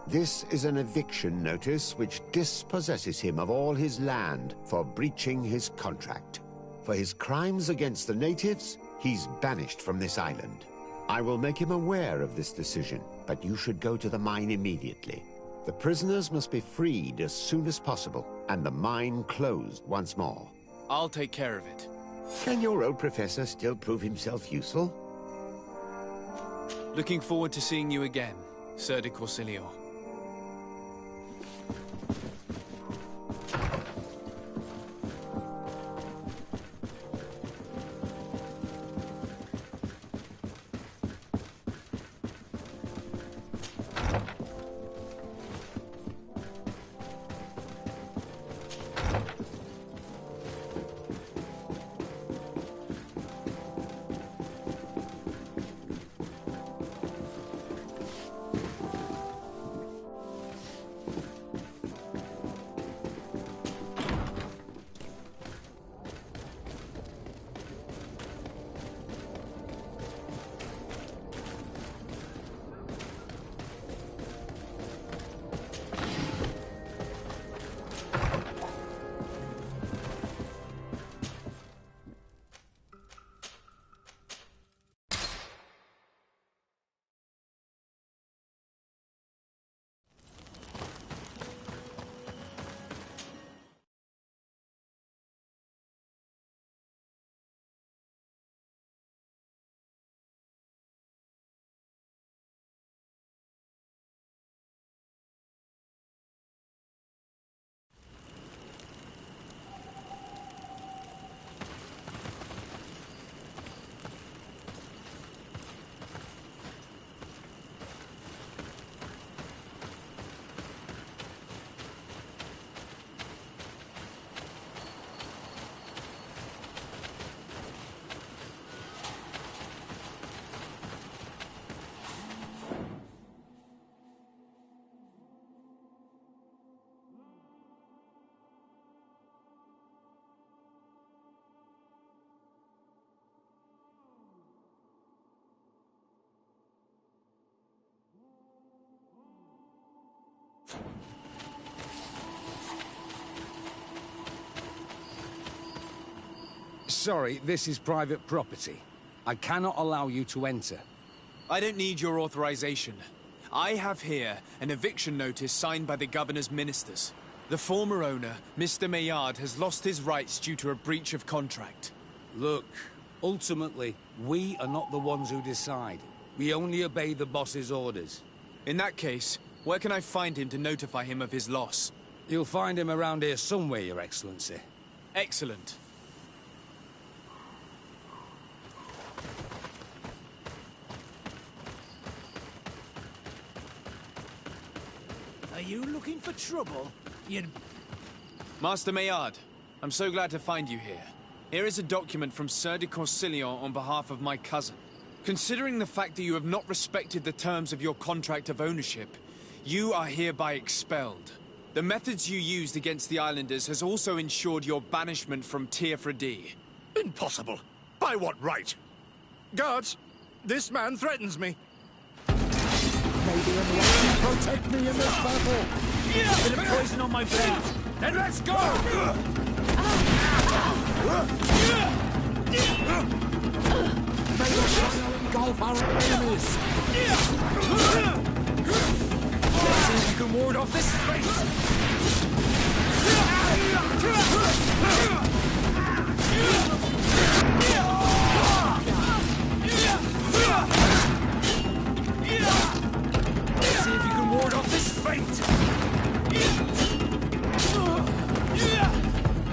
this is an eviction notice which dispossesses him of all his land for breaching his contract. For his crimes against the natives, he's banished from this island. I will make him aware of this decision, but you should go to the mine immediately. The prisoners must be freed as soon as possible, and the mine closed once more. I'll take care of it. Can your old professor still prove himself useful? Looking forward to seeing you again, Sir de Corsilion. sorry, this is private property. I cannot allow you to enter. I don't need your authorization. I have here an eviction notice signed by the governor's ministers. The former owner, Mr. Maillard, has lost his rights due to a breach of contract. Look, ultimately, we are not the ones who decide. We only obey the boss's orders. In that case, where can I find him to notify him of his loss? You'll find him around here somewhere, Your Excellency. Excellent. Are you looking for trouble? Master Maillard, I'm so glad to find you here. Here is a document from Sir de Corsilion on behalf of my cousin. Considering the fact that you have not respected the terms of your contract of ownership, you are hereby expelled. The methods you used against the islanders has also ensured your banishment from Teofradi. Impossible! By what right? Guards, this man threatens me. Maybe unless you protect me in this battle. A bit of poison on my blade. Then let's go! May the fire engulf our enemies. Let's see if you can ward off this fate. Let's see if you can ward off this fate.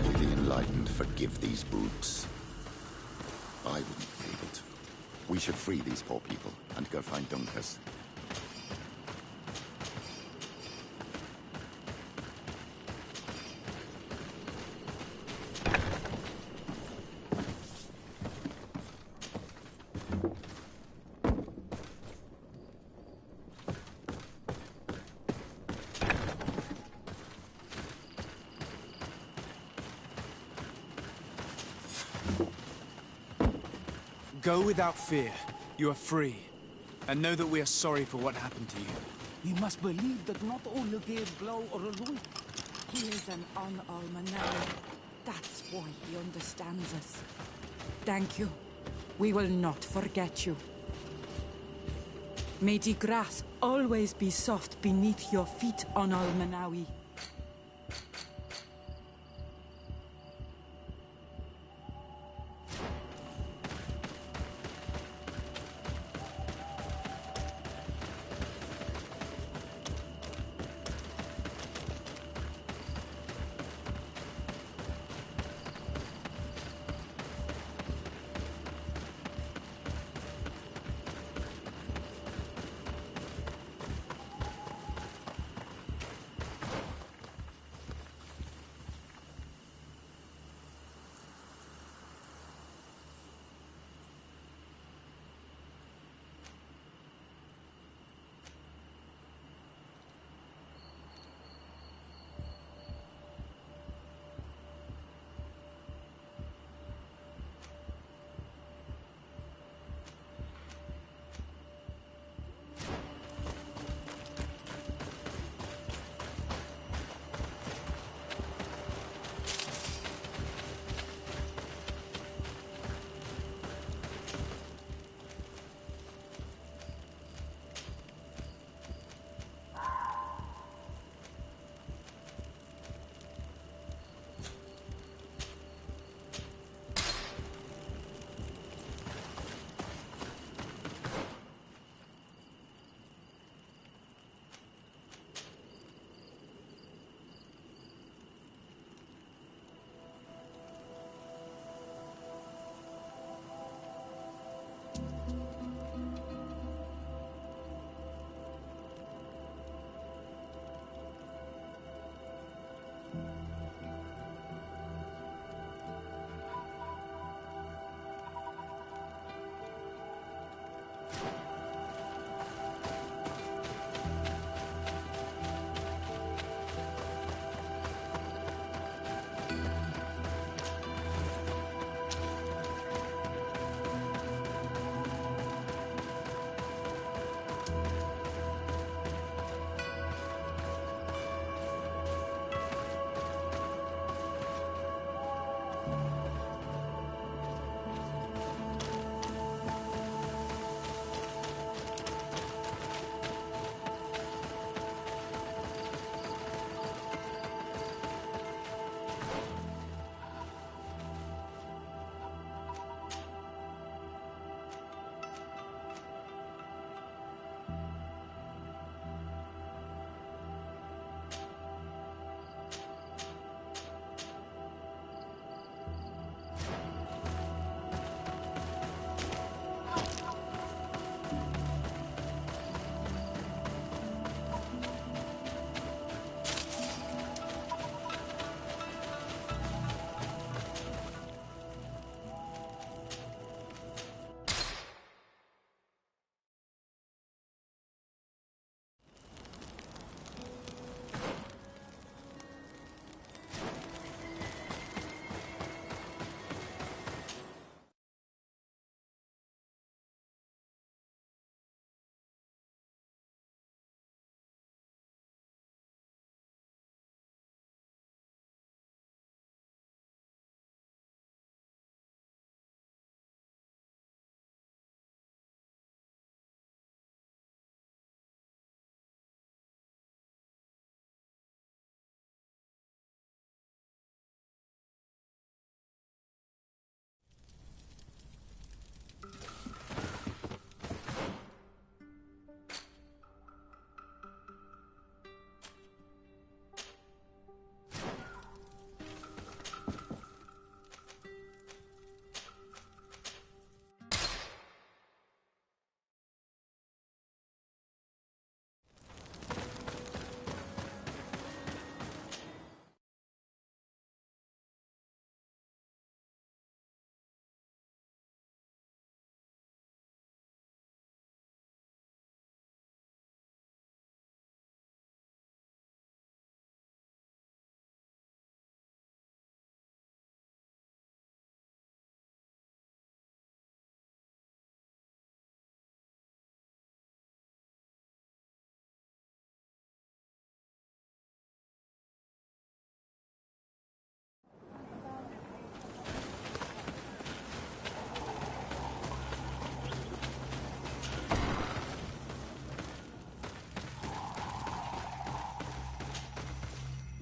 May the enlightened forgive these brutes. I wouldn't be able to. We should free these poor people and go find Dunkus. Go without fear. You are free. And know that we are sorry for what happened to you. We must believe that not only gave Glow or Alun. He is an Almanau. That's why he understands us. Thank you. We will not forget you. May the grass always be soft beneath your feet, Almanawi.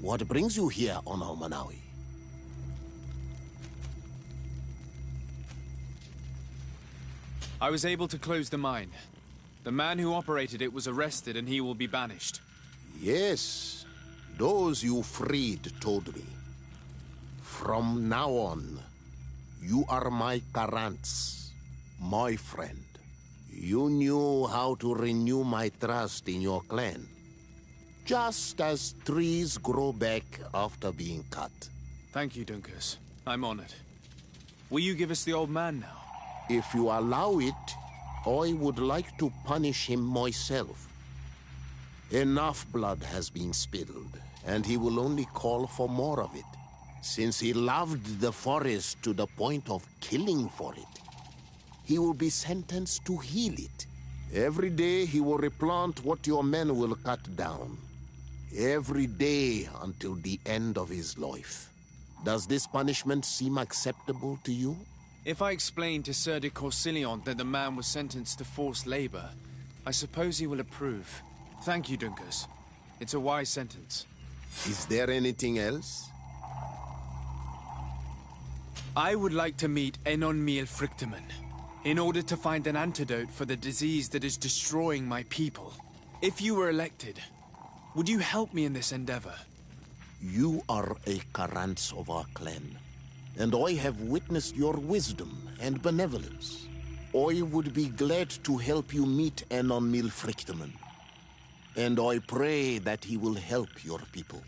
What brings you here on Almanawi? I was able to close the mine. The man who operated it was arrested and he will be banished. Yes, those you freed told me. From now on, you are my Karants, my friend. You knew how to renew my trust in your clan. Just as trees grow back after being cut. Thank you, Dunkus. I'm honored. Will you give us the old man now? If you allow it, I would like to punish him myself. Enough blood has been spilled, and he will only call for more of it, since he loved the forest to the point of killing for it. He will be sentenced to heal it. Every day he will replant what your men will cut down. Every day until the end of his life. Does this punishment seem acceptable to you? If I explain to Sir de Corsilion that the man was sentenced to forced labor, I suppose he will approve. Thank you, Dunkus. It's a wise sentence. Is there anything else? I would like to meet Enon Miel Frichtemann, in order to find an antidote for the disease that is destroying my people. If you were elected, would you help me in this endeavor? You are a Karants of our clan, and I have witnessed your wisdom and benevolence. I would be glad to help you meet Enon Miel Frichtemann, and I pray that he will help your people.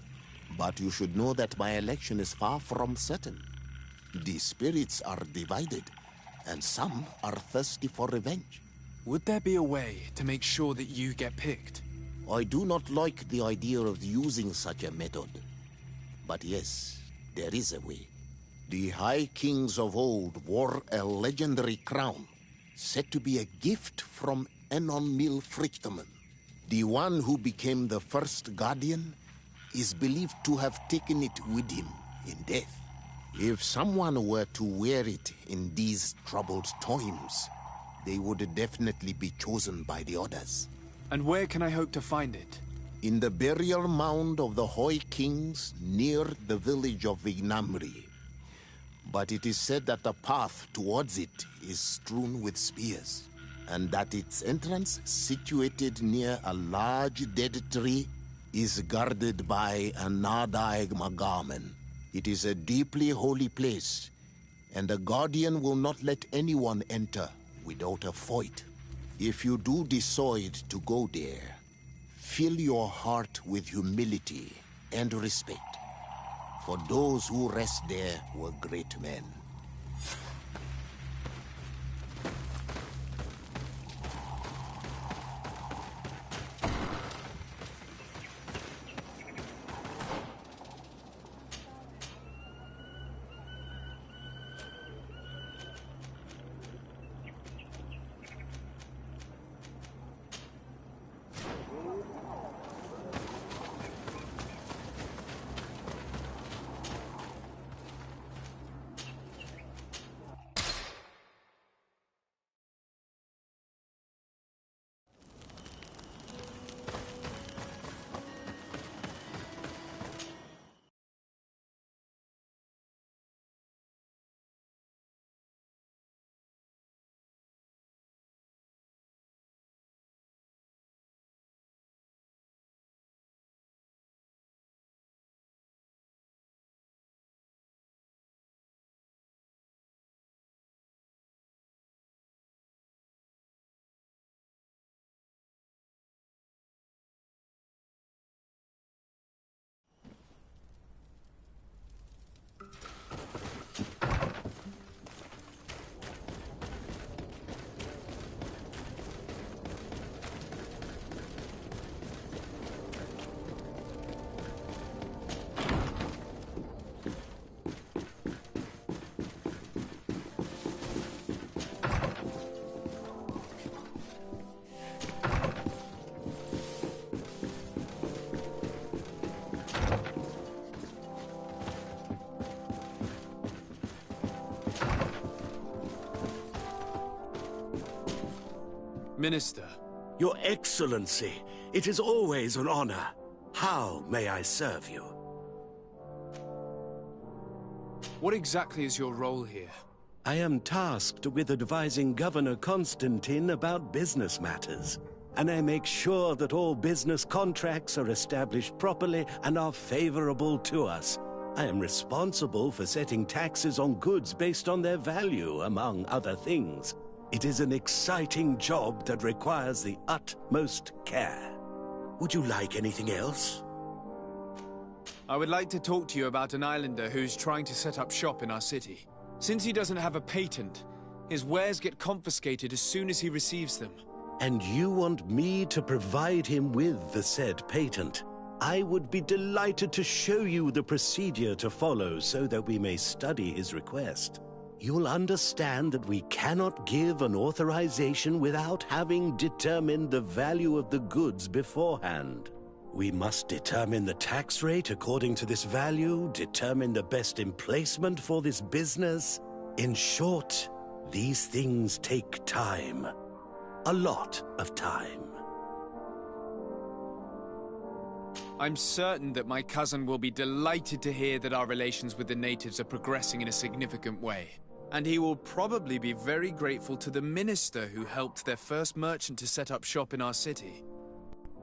But you should know that my election is far from certain. The spirits are divided, and some are thirsty for revenge. Would there be a way to make sure that you get picked? I do not like the idea of using such a method. But yes, there is a way. The High Kings of old wore a legendary crown, said to be a gift from Enon Miel Frichtemann. The one who became the first Guardian is believed to have taken it with him in death. If someone were to wear it in these troubled times, they would definitely be chosen by the others. And where can I hope to find it? In the burial mound of the High Kings near the village of Vignamri. But it is said that the path towards it is strewn with spears, and that its entrance, situated near a large dead tree, is guarded by a Nardaig Magamen. It is a deeply holy place, and the Guardian will not let anyone enter without a fight. If you do decide to go there, fill your heart with humility and respect, for those who rest there were great men. Minister. Your Excellency, it is always an honor. How may I serve you? What exactly is your role here? I am tasked with advising Governor Constantine about business matters, and I make sure that all business contracts are established properly and are favorable to us. I am responsible for setting taxes on goods based on their value, among other things. It is an exciting job that requires the utmost care. Would you like anything else? I would like to talk to you about an islander who's trying to set up shop in our city. Since he doesn't have a patent, his wares get confiscated as soon as he receives them. And you want me to provide him with the said patent? I would be delighted to show you the procedure to follow so that we may study his request. You'll understand that we cannot give an authorization without having determined the value of the goods beforehand. We must determine the tax rate according to this value, determine the best emplacement for this business. In short, these things take time. A lot of time. I'm certain that my cousin will be delighted to hear that our relations with the natives are progressing in a significant way. And he will probably be very grateful to the minister who helped their first merchant to set up shop in our city.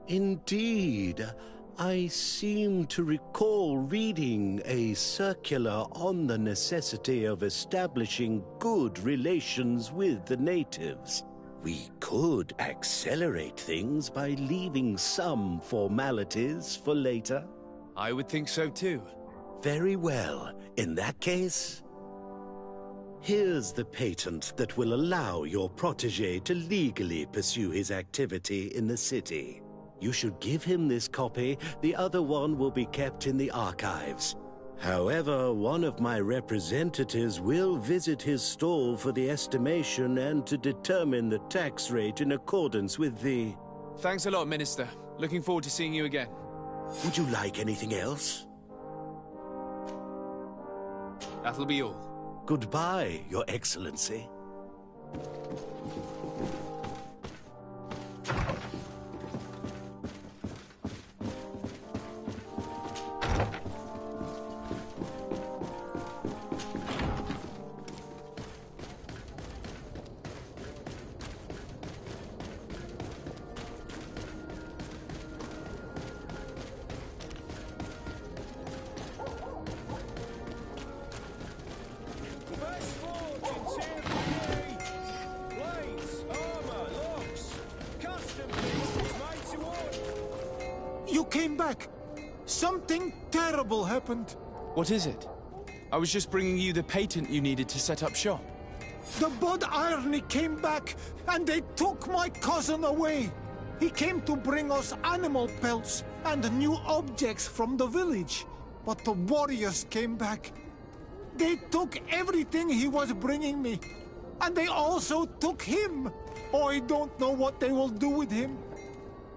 Indeed. I seem to recall reading a circular on the necessity of establishing good relations with the natives. We could accelerate things by leaving some formalities for later. I would think so too. Very well. In that case, here's the patent that will allow your protege to legally pursue his activity in the city. You should give him this copy. The other one will be kept in the archives. However, one of my representatives will visit his stall for the estimation and to determine the tax rate in accordance with the... Thanks a lot, Minister. Looking forward to seeing you again. Would you like anything else? That'll be all. Goodbye, Your Excellency. You came back! Something terrible happened. What is it? I was just bringing you the patent you needed to set up shop. The Bod Irony came back, and they took my cousin away. He came to bring us animal pelts and new objects from the village. But the warriors came back. They took everything he was bringing me. And they also took him. Oh, I don't know what they will do with him.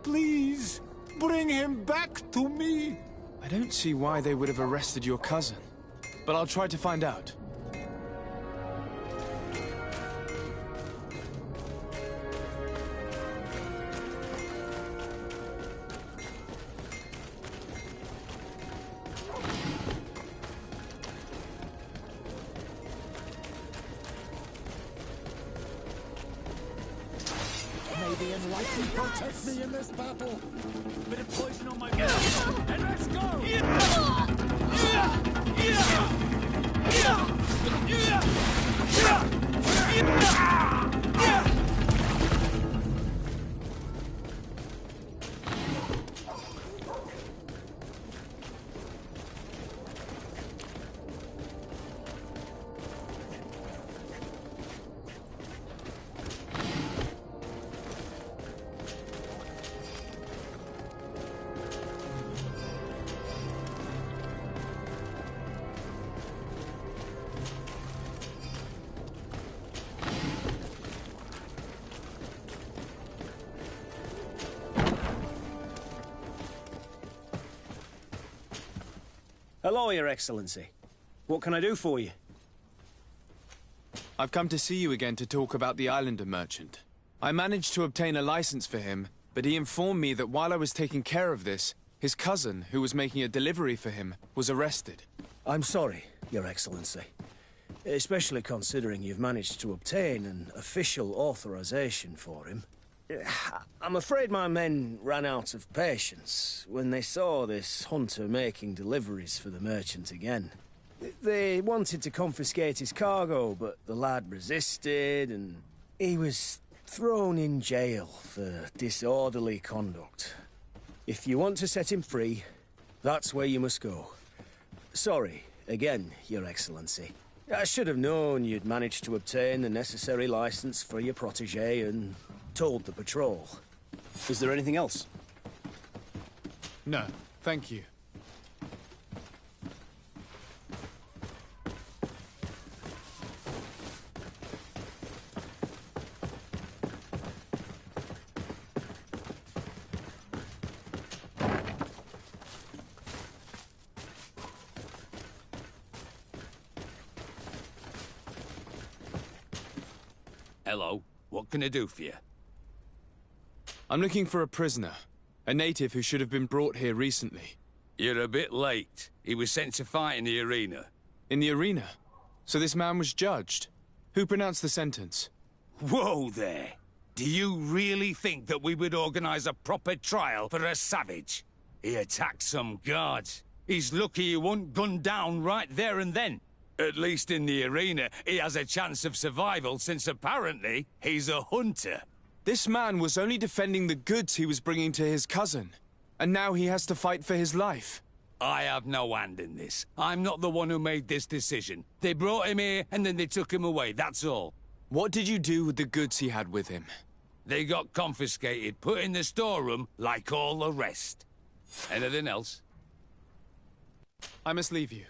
Please, bring him back to me. I don't see why they would have arrested your cousin, but I'll try to find out. May the Enlightened protect me in this battle. Bit of poison on my gun, and let's go! Hello, Your Excellency. What can I do for you? I've come to see you again to talk about the Islander merchant. I managed to obtain a license for him, but he informed me that while I was taking care of this, his cousin, who was making a delivery for him, was arrested. I'm sorry. Your Excellency. Especially considering you've managed to obtain an official authorization for him. I'm afraid my men ran out of patience when they saw this hunter making deliveries for the merchant again. They wanted to confiscate his cargo, but the lad resisted, and he was thrown in jail for disorderly conduct. If you want to set him free, that's where you must go. Sorry, again, Your Excellency. I should have known you'd managed to obtain the necessary license for your protégé and told the patrol. Is there anything else? No, thank you. Hello, what can I do for you? I'm looking for a prisoner. A native who should have been brought here recently. You're a bit late. He was sent to fight in the arena. In the arena? So this man was judged? Who pronounced the sentence? Whoa there! Do you really think that we would organize a proper trial for a savage? He attacked some guards. He's lucky he wasn't gunned down right there and then. At least in the arena, he has a chance of survival since apparently he's a hunter. This man was only defending the goods he was bringing to his cousin. And now he has to fight for his life. I have no hand in this. I'm not the one who made this decision. They brought him here and then they took him away, that's all. What did you do with the goods he had with him? They got confiscated, put in the storeroom like all the rest. Anything else? I must leave you.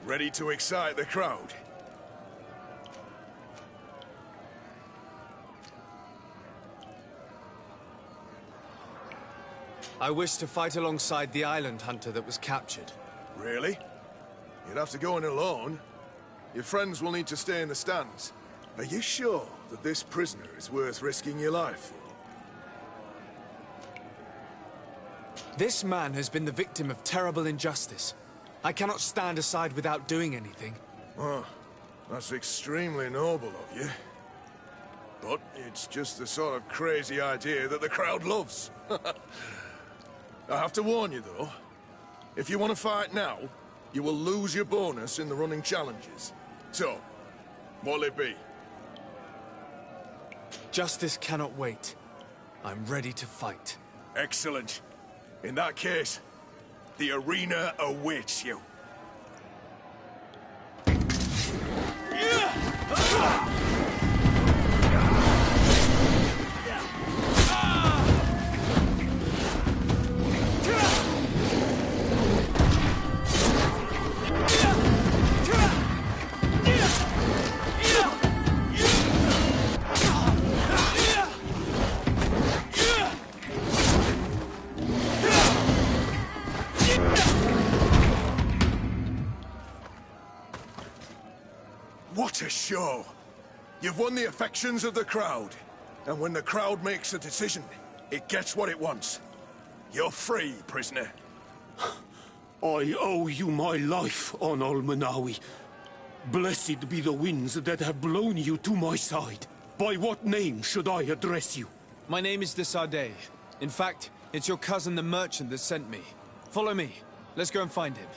Ready to excite the crowd? I wish to fight alongside the island hunter that was captured. Really? You'd have to go in alone. Your friends will need to stay in the stands. Are you sure that this prisoner is worth risking your life for? This man has been the victim of terrible injustice. I cannot stand aside without doing anything. Oh, that's extremely noble of you. But it's just the sort of crazy idea that the crowd loves. I have to warn you, though. If you want to fight now, you will lose your bonus in the running challenges. So, what'll it be? Justice cannot wait. I'm ready to fight. Excellent. In that case, the arena awaits you. to show. You've won the affections of the crowd. And when the crowd makes a decision, it gets what it wants. You're free, prisoner. I owe you my life, on Almanawi. Blessed be the winds that have blown you to my side. By what name should I address you? My name is de Sardet. In fact, it's your cousin the merchant that sent me. Follow me. Let's go and find him.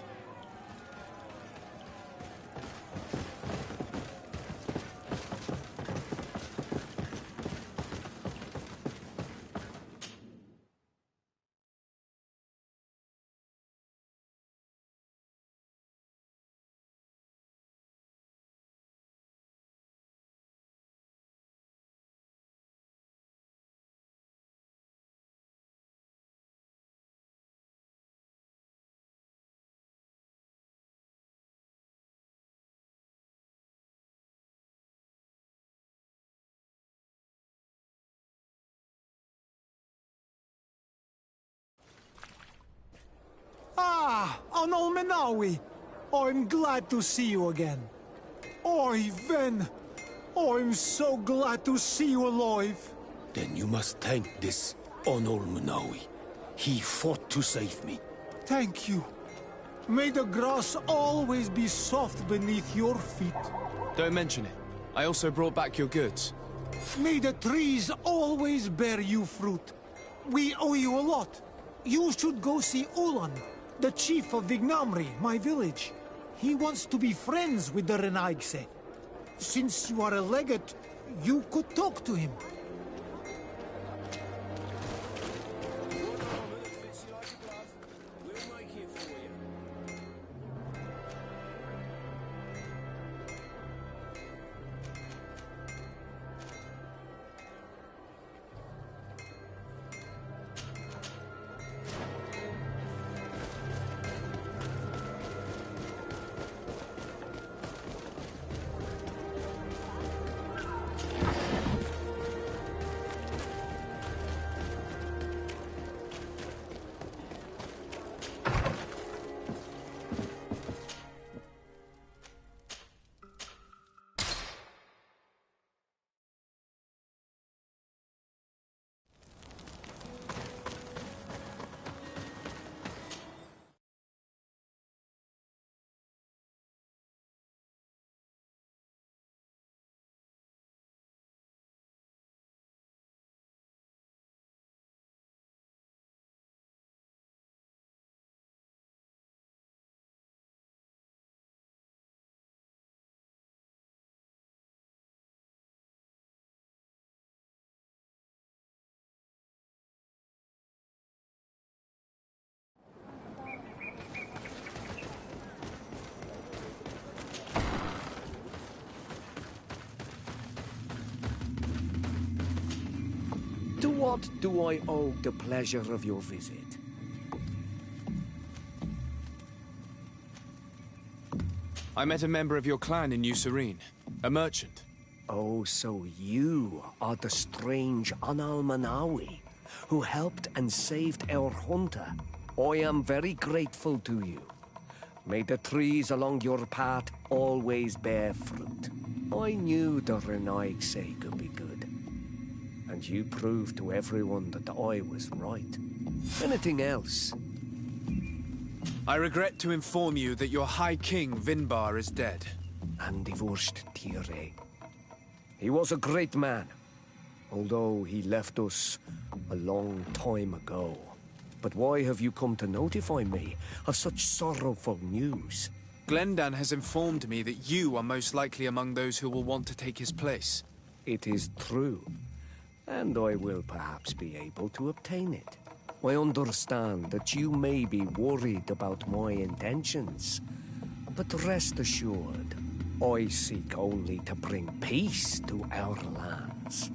Ah, on Almanawi. I'm glad to see you again. Oi, Ven. I'm so glad to see you alive. Then you must thank this on Almanawi. He fought to save me. Thank you. May the grass always be soft beneath your feet. Don't mention it. I also brought back your goods. May the trees always bear you fruit. We owe you a lot. You should go see Ulan, the chief of Vignamri, my village. He wants to be friends with the Renaigse. Since you are a legate, you could talk to him. To what do I owe the pleasure of your visit? I met a member of your clan in New Serene, a merchant. Oh, so you are the strange Analmanawi who helped and saved our hunter. I am very grateful to you. May the trees along your path always bear fruit. I knew the Renaigse could be good. And you proved to everyone that I was right. Anything else? I regret to inform you that your High King, Vinbar, is dead. And divorced Tire. He was a great man, although he left us a long time ago. But why have you come to notify me of such sorrowful news? Glendan has informed me that you are most likely among those who will want to take his place. It is true. And I will perhaps be able to obtain it. I understand that you may be worried about my intentions, but rest assured, I seek only to bring peace to our lands.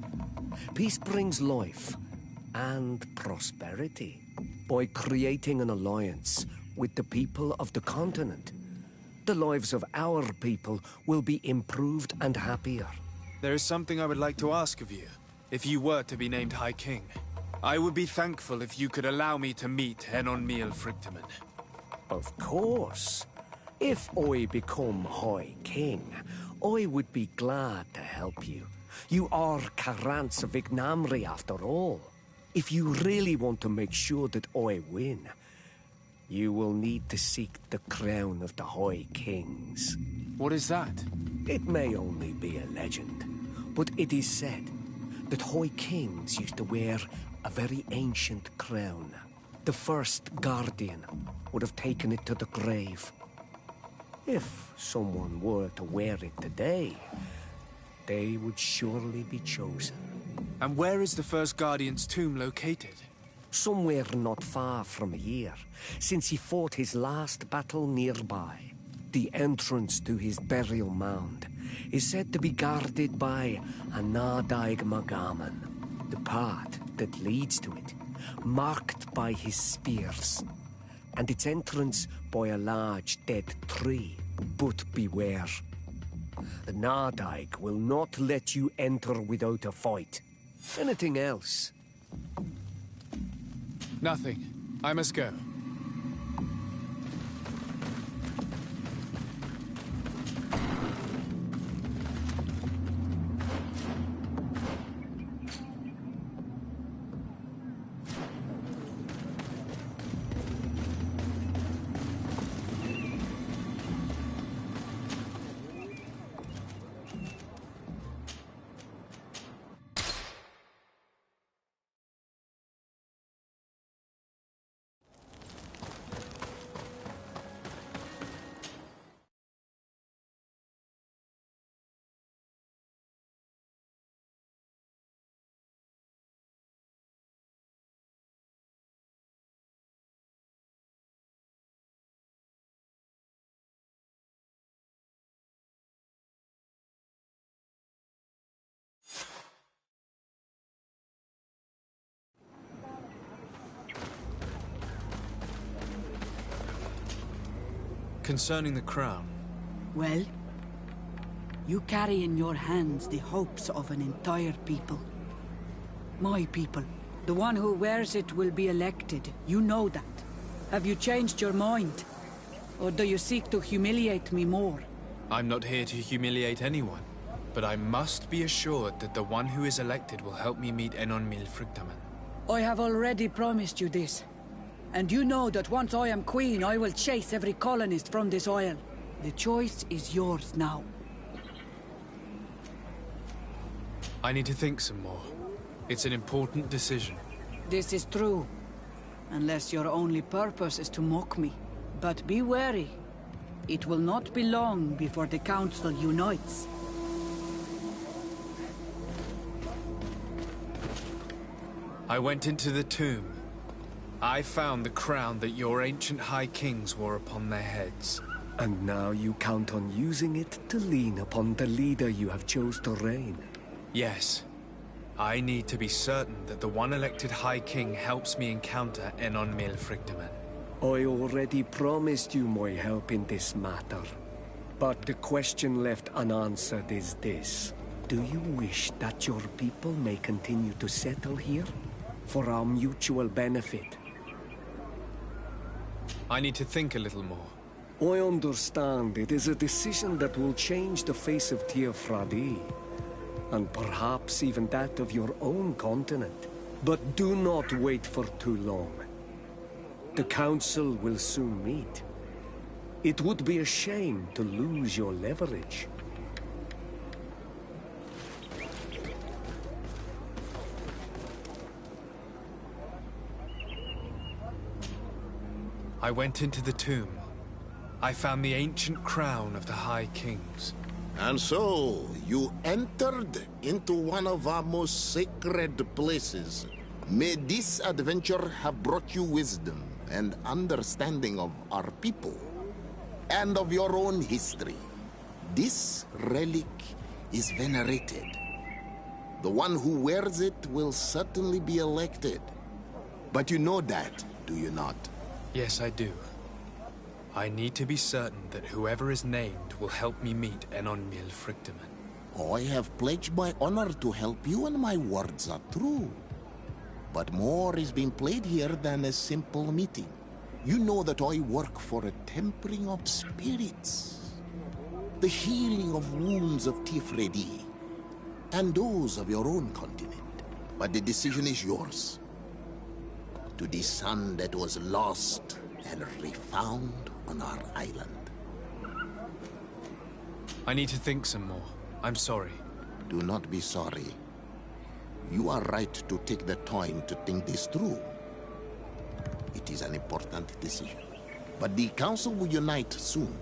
Peace brings life and prosperity. By creating an alliance with the people of the continent, the lives of our people will be improved and happier. There is something I would like to ask of you. If you were to be named High King, I would be thankful if you could allow me to meet Henonmiel Frichtemann. Of course. If I become High King, I would be glad to help you. You are Carants of Ignamri after all. If you really want to make sure that I win, you will need to seek the crown of the High Kings. What is that? It may only be a legend, but it is said that High Kings used to wear a very ancient crown. The first Guardian would have taken it to the grave. If someone were to wear it today, they would surely be chosen. And where is the first Guardian's tomb located? Somewhere not far from here, since he fought his last battle nearby. The entrance to his burial mound is said to be guarded by a Nardaig Magaman, the path that leads to it, marked by his spears, and its entrance by a large dead tree. But beware. The Nardaig will not let you enter without a fight. Anything else? Nothing. I must go. Concerning the crown. Well? You carry in your hands the hopes of an entire people. My people. The one who wears it will be elected. You know that. Have you changed your mind? Or do you seek to humiliate me more? I'm not here to humiliate anyone, but I must be assured that the one who is elected will help me meet Enon Milfrigdaman. I have already promised you this. And you know that once I am queen, I will chase every colonist from this isle. The choice is yours now. I need to think some more. It's an important decision. This is true. Unless your only purpose is to mock me. But be wary. It will not be long before the Council unites. I went into the tomb. I found the crown that your ancient High Kings wore upon their heads. And now you count on using it to lean upon the leader you have chose to reign. Yes. I need to be certain that the one elected High King helps me encounter Enon Milfrigdaman. I already promised you my help in this matter. But the question left unanswered is this. Do you wish that your people may continue to settle here? For our mutual benefit? I need to think a little more. I understand it is a decision that will change the face of Teer Fradee, and perhaps even that of your own continent. But do not wait for too long. The Council will soon meet. It would be a shame to lose your leverage. I went into the tomb. I found the ancient crown of the High Kings. And so, you entered into one of our most sacred places. May this adventure have brought you wisdom and understanding of our people, and of your own history. This relic is venerated. The one who wears it will certainly be elected. But you know that, do you not? Yes, I do. I need to be certain that whoever is named will help me meet Enon Milfrigdaman. I have pledged my honor to help you, and my words are true. But more is being played here than a simple meeting. You know that I work for a tempering of spirits. the healing of wounds of Tifredi, and those of your own continent. But the decision is yours. To the son that was lost and refound on our island. I need to think some more. I'm sorry. Do not be sorry. You are right to take the time to think this through. It is an important decision. But the council will unite soon.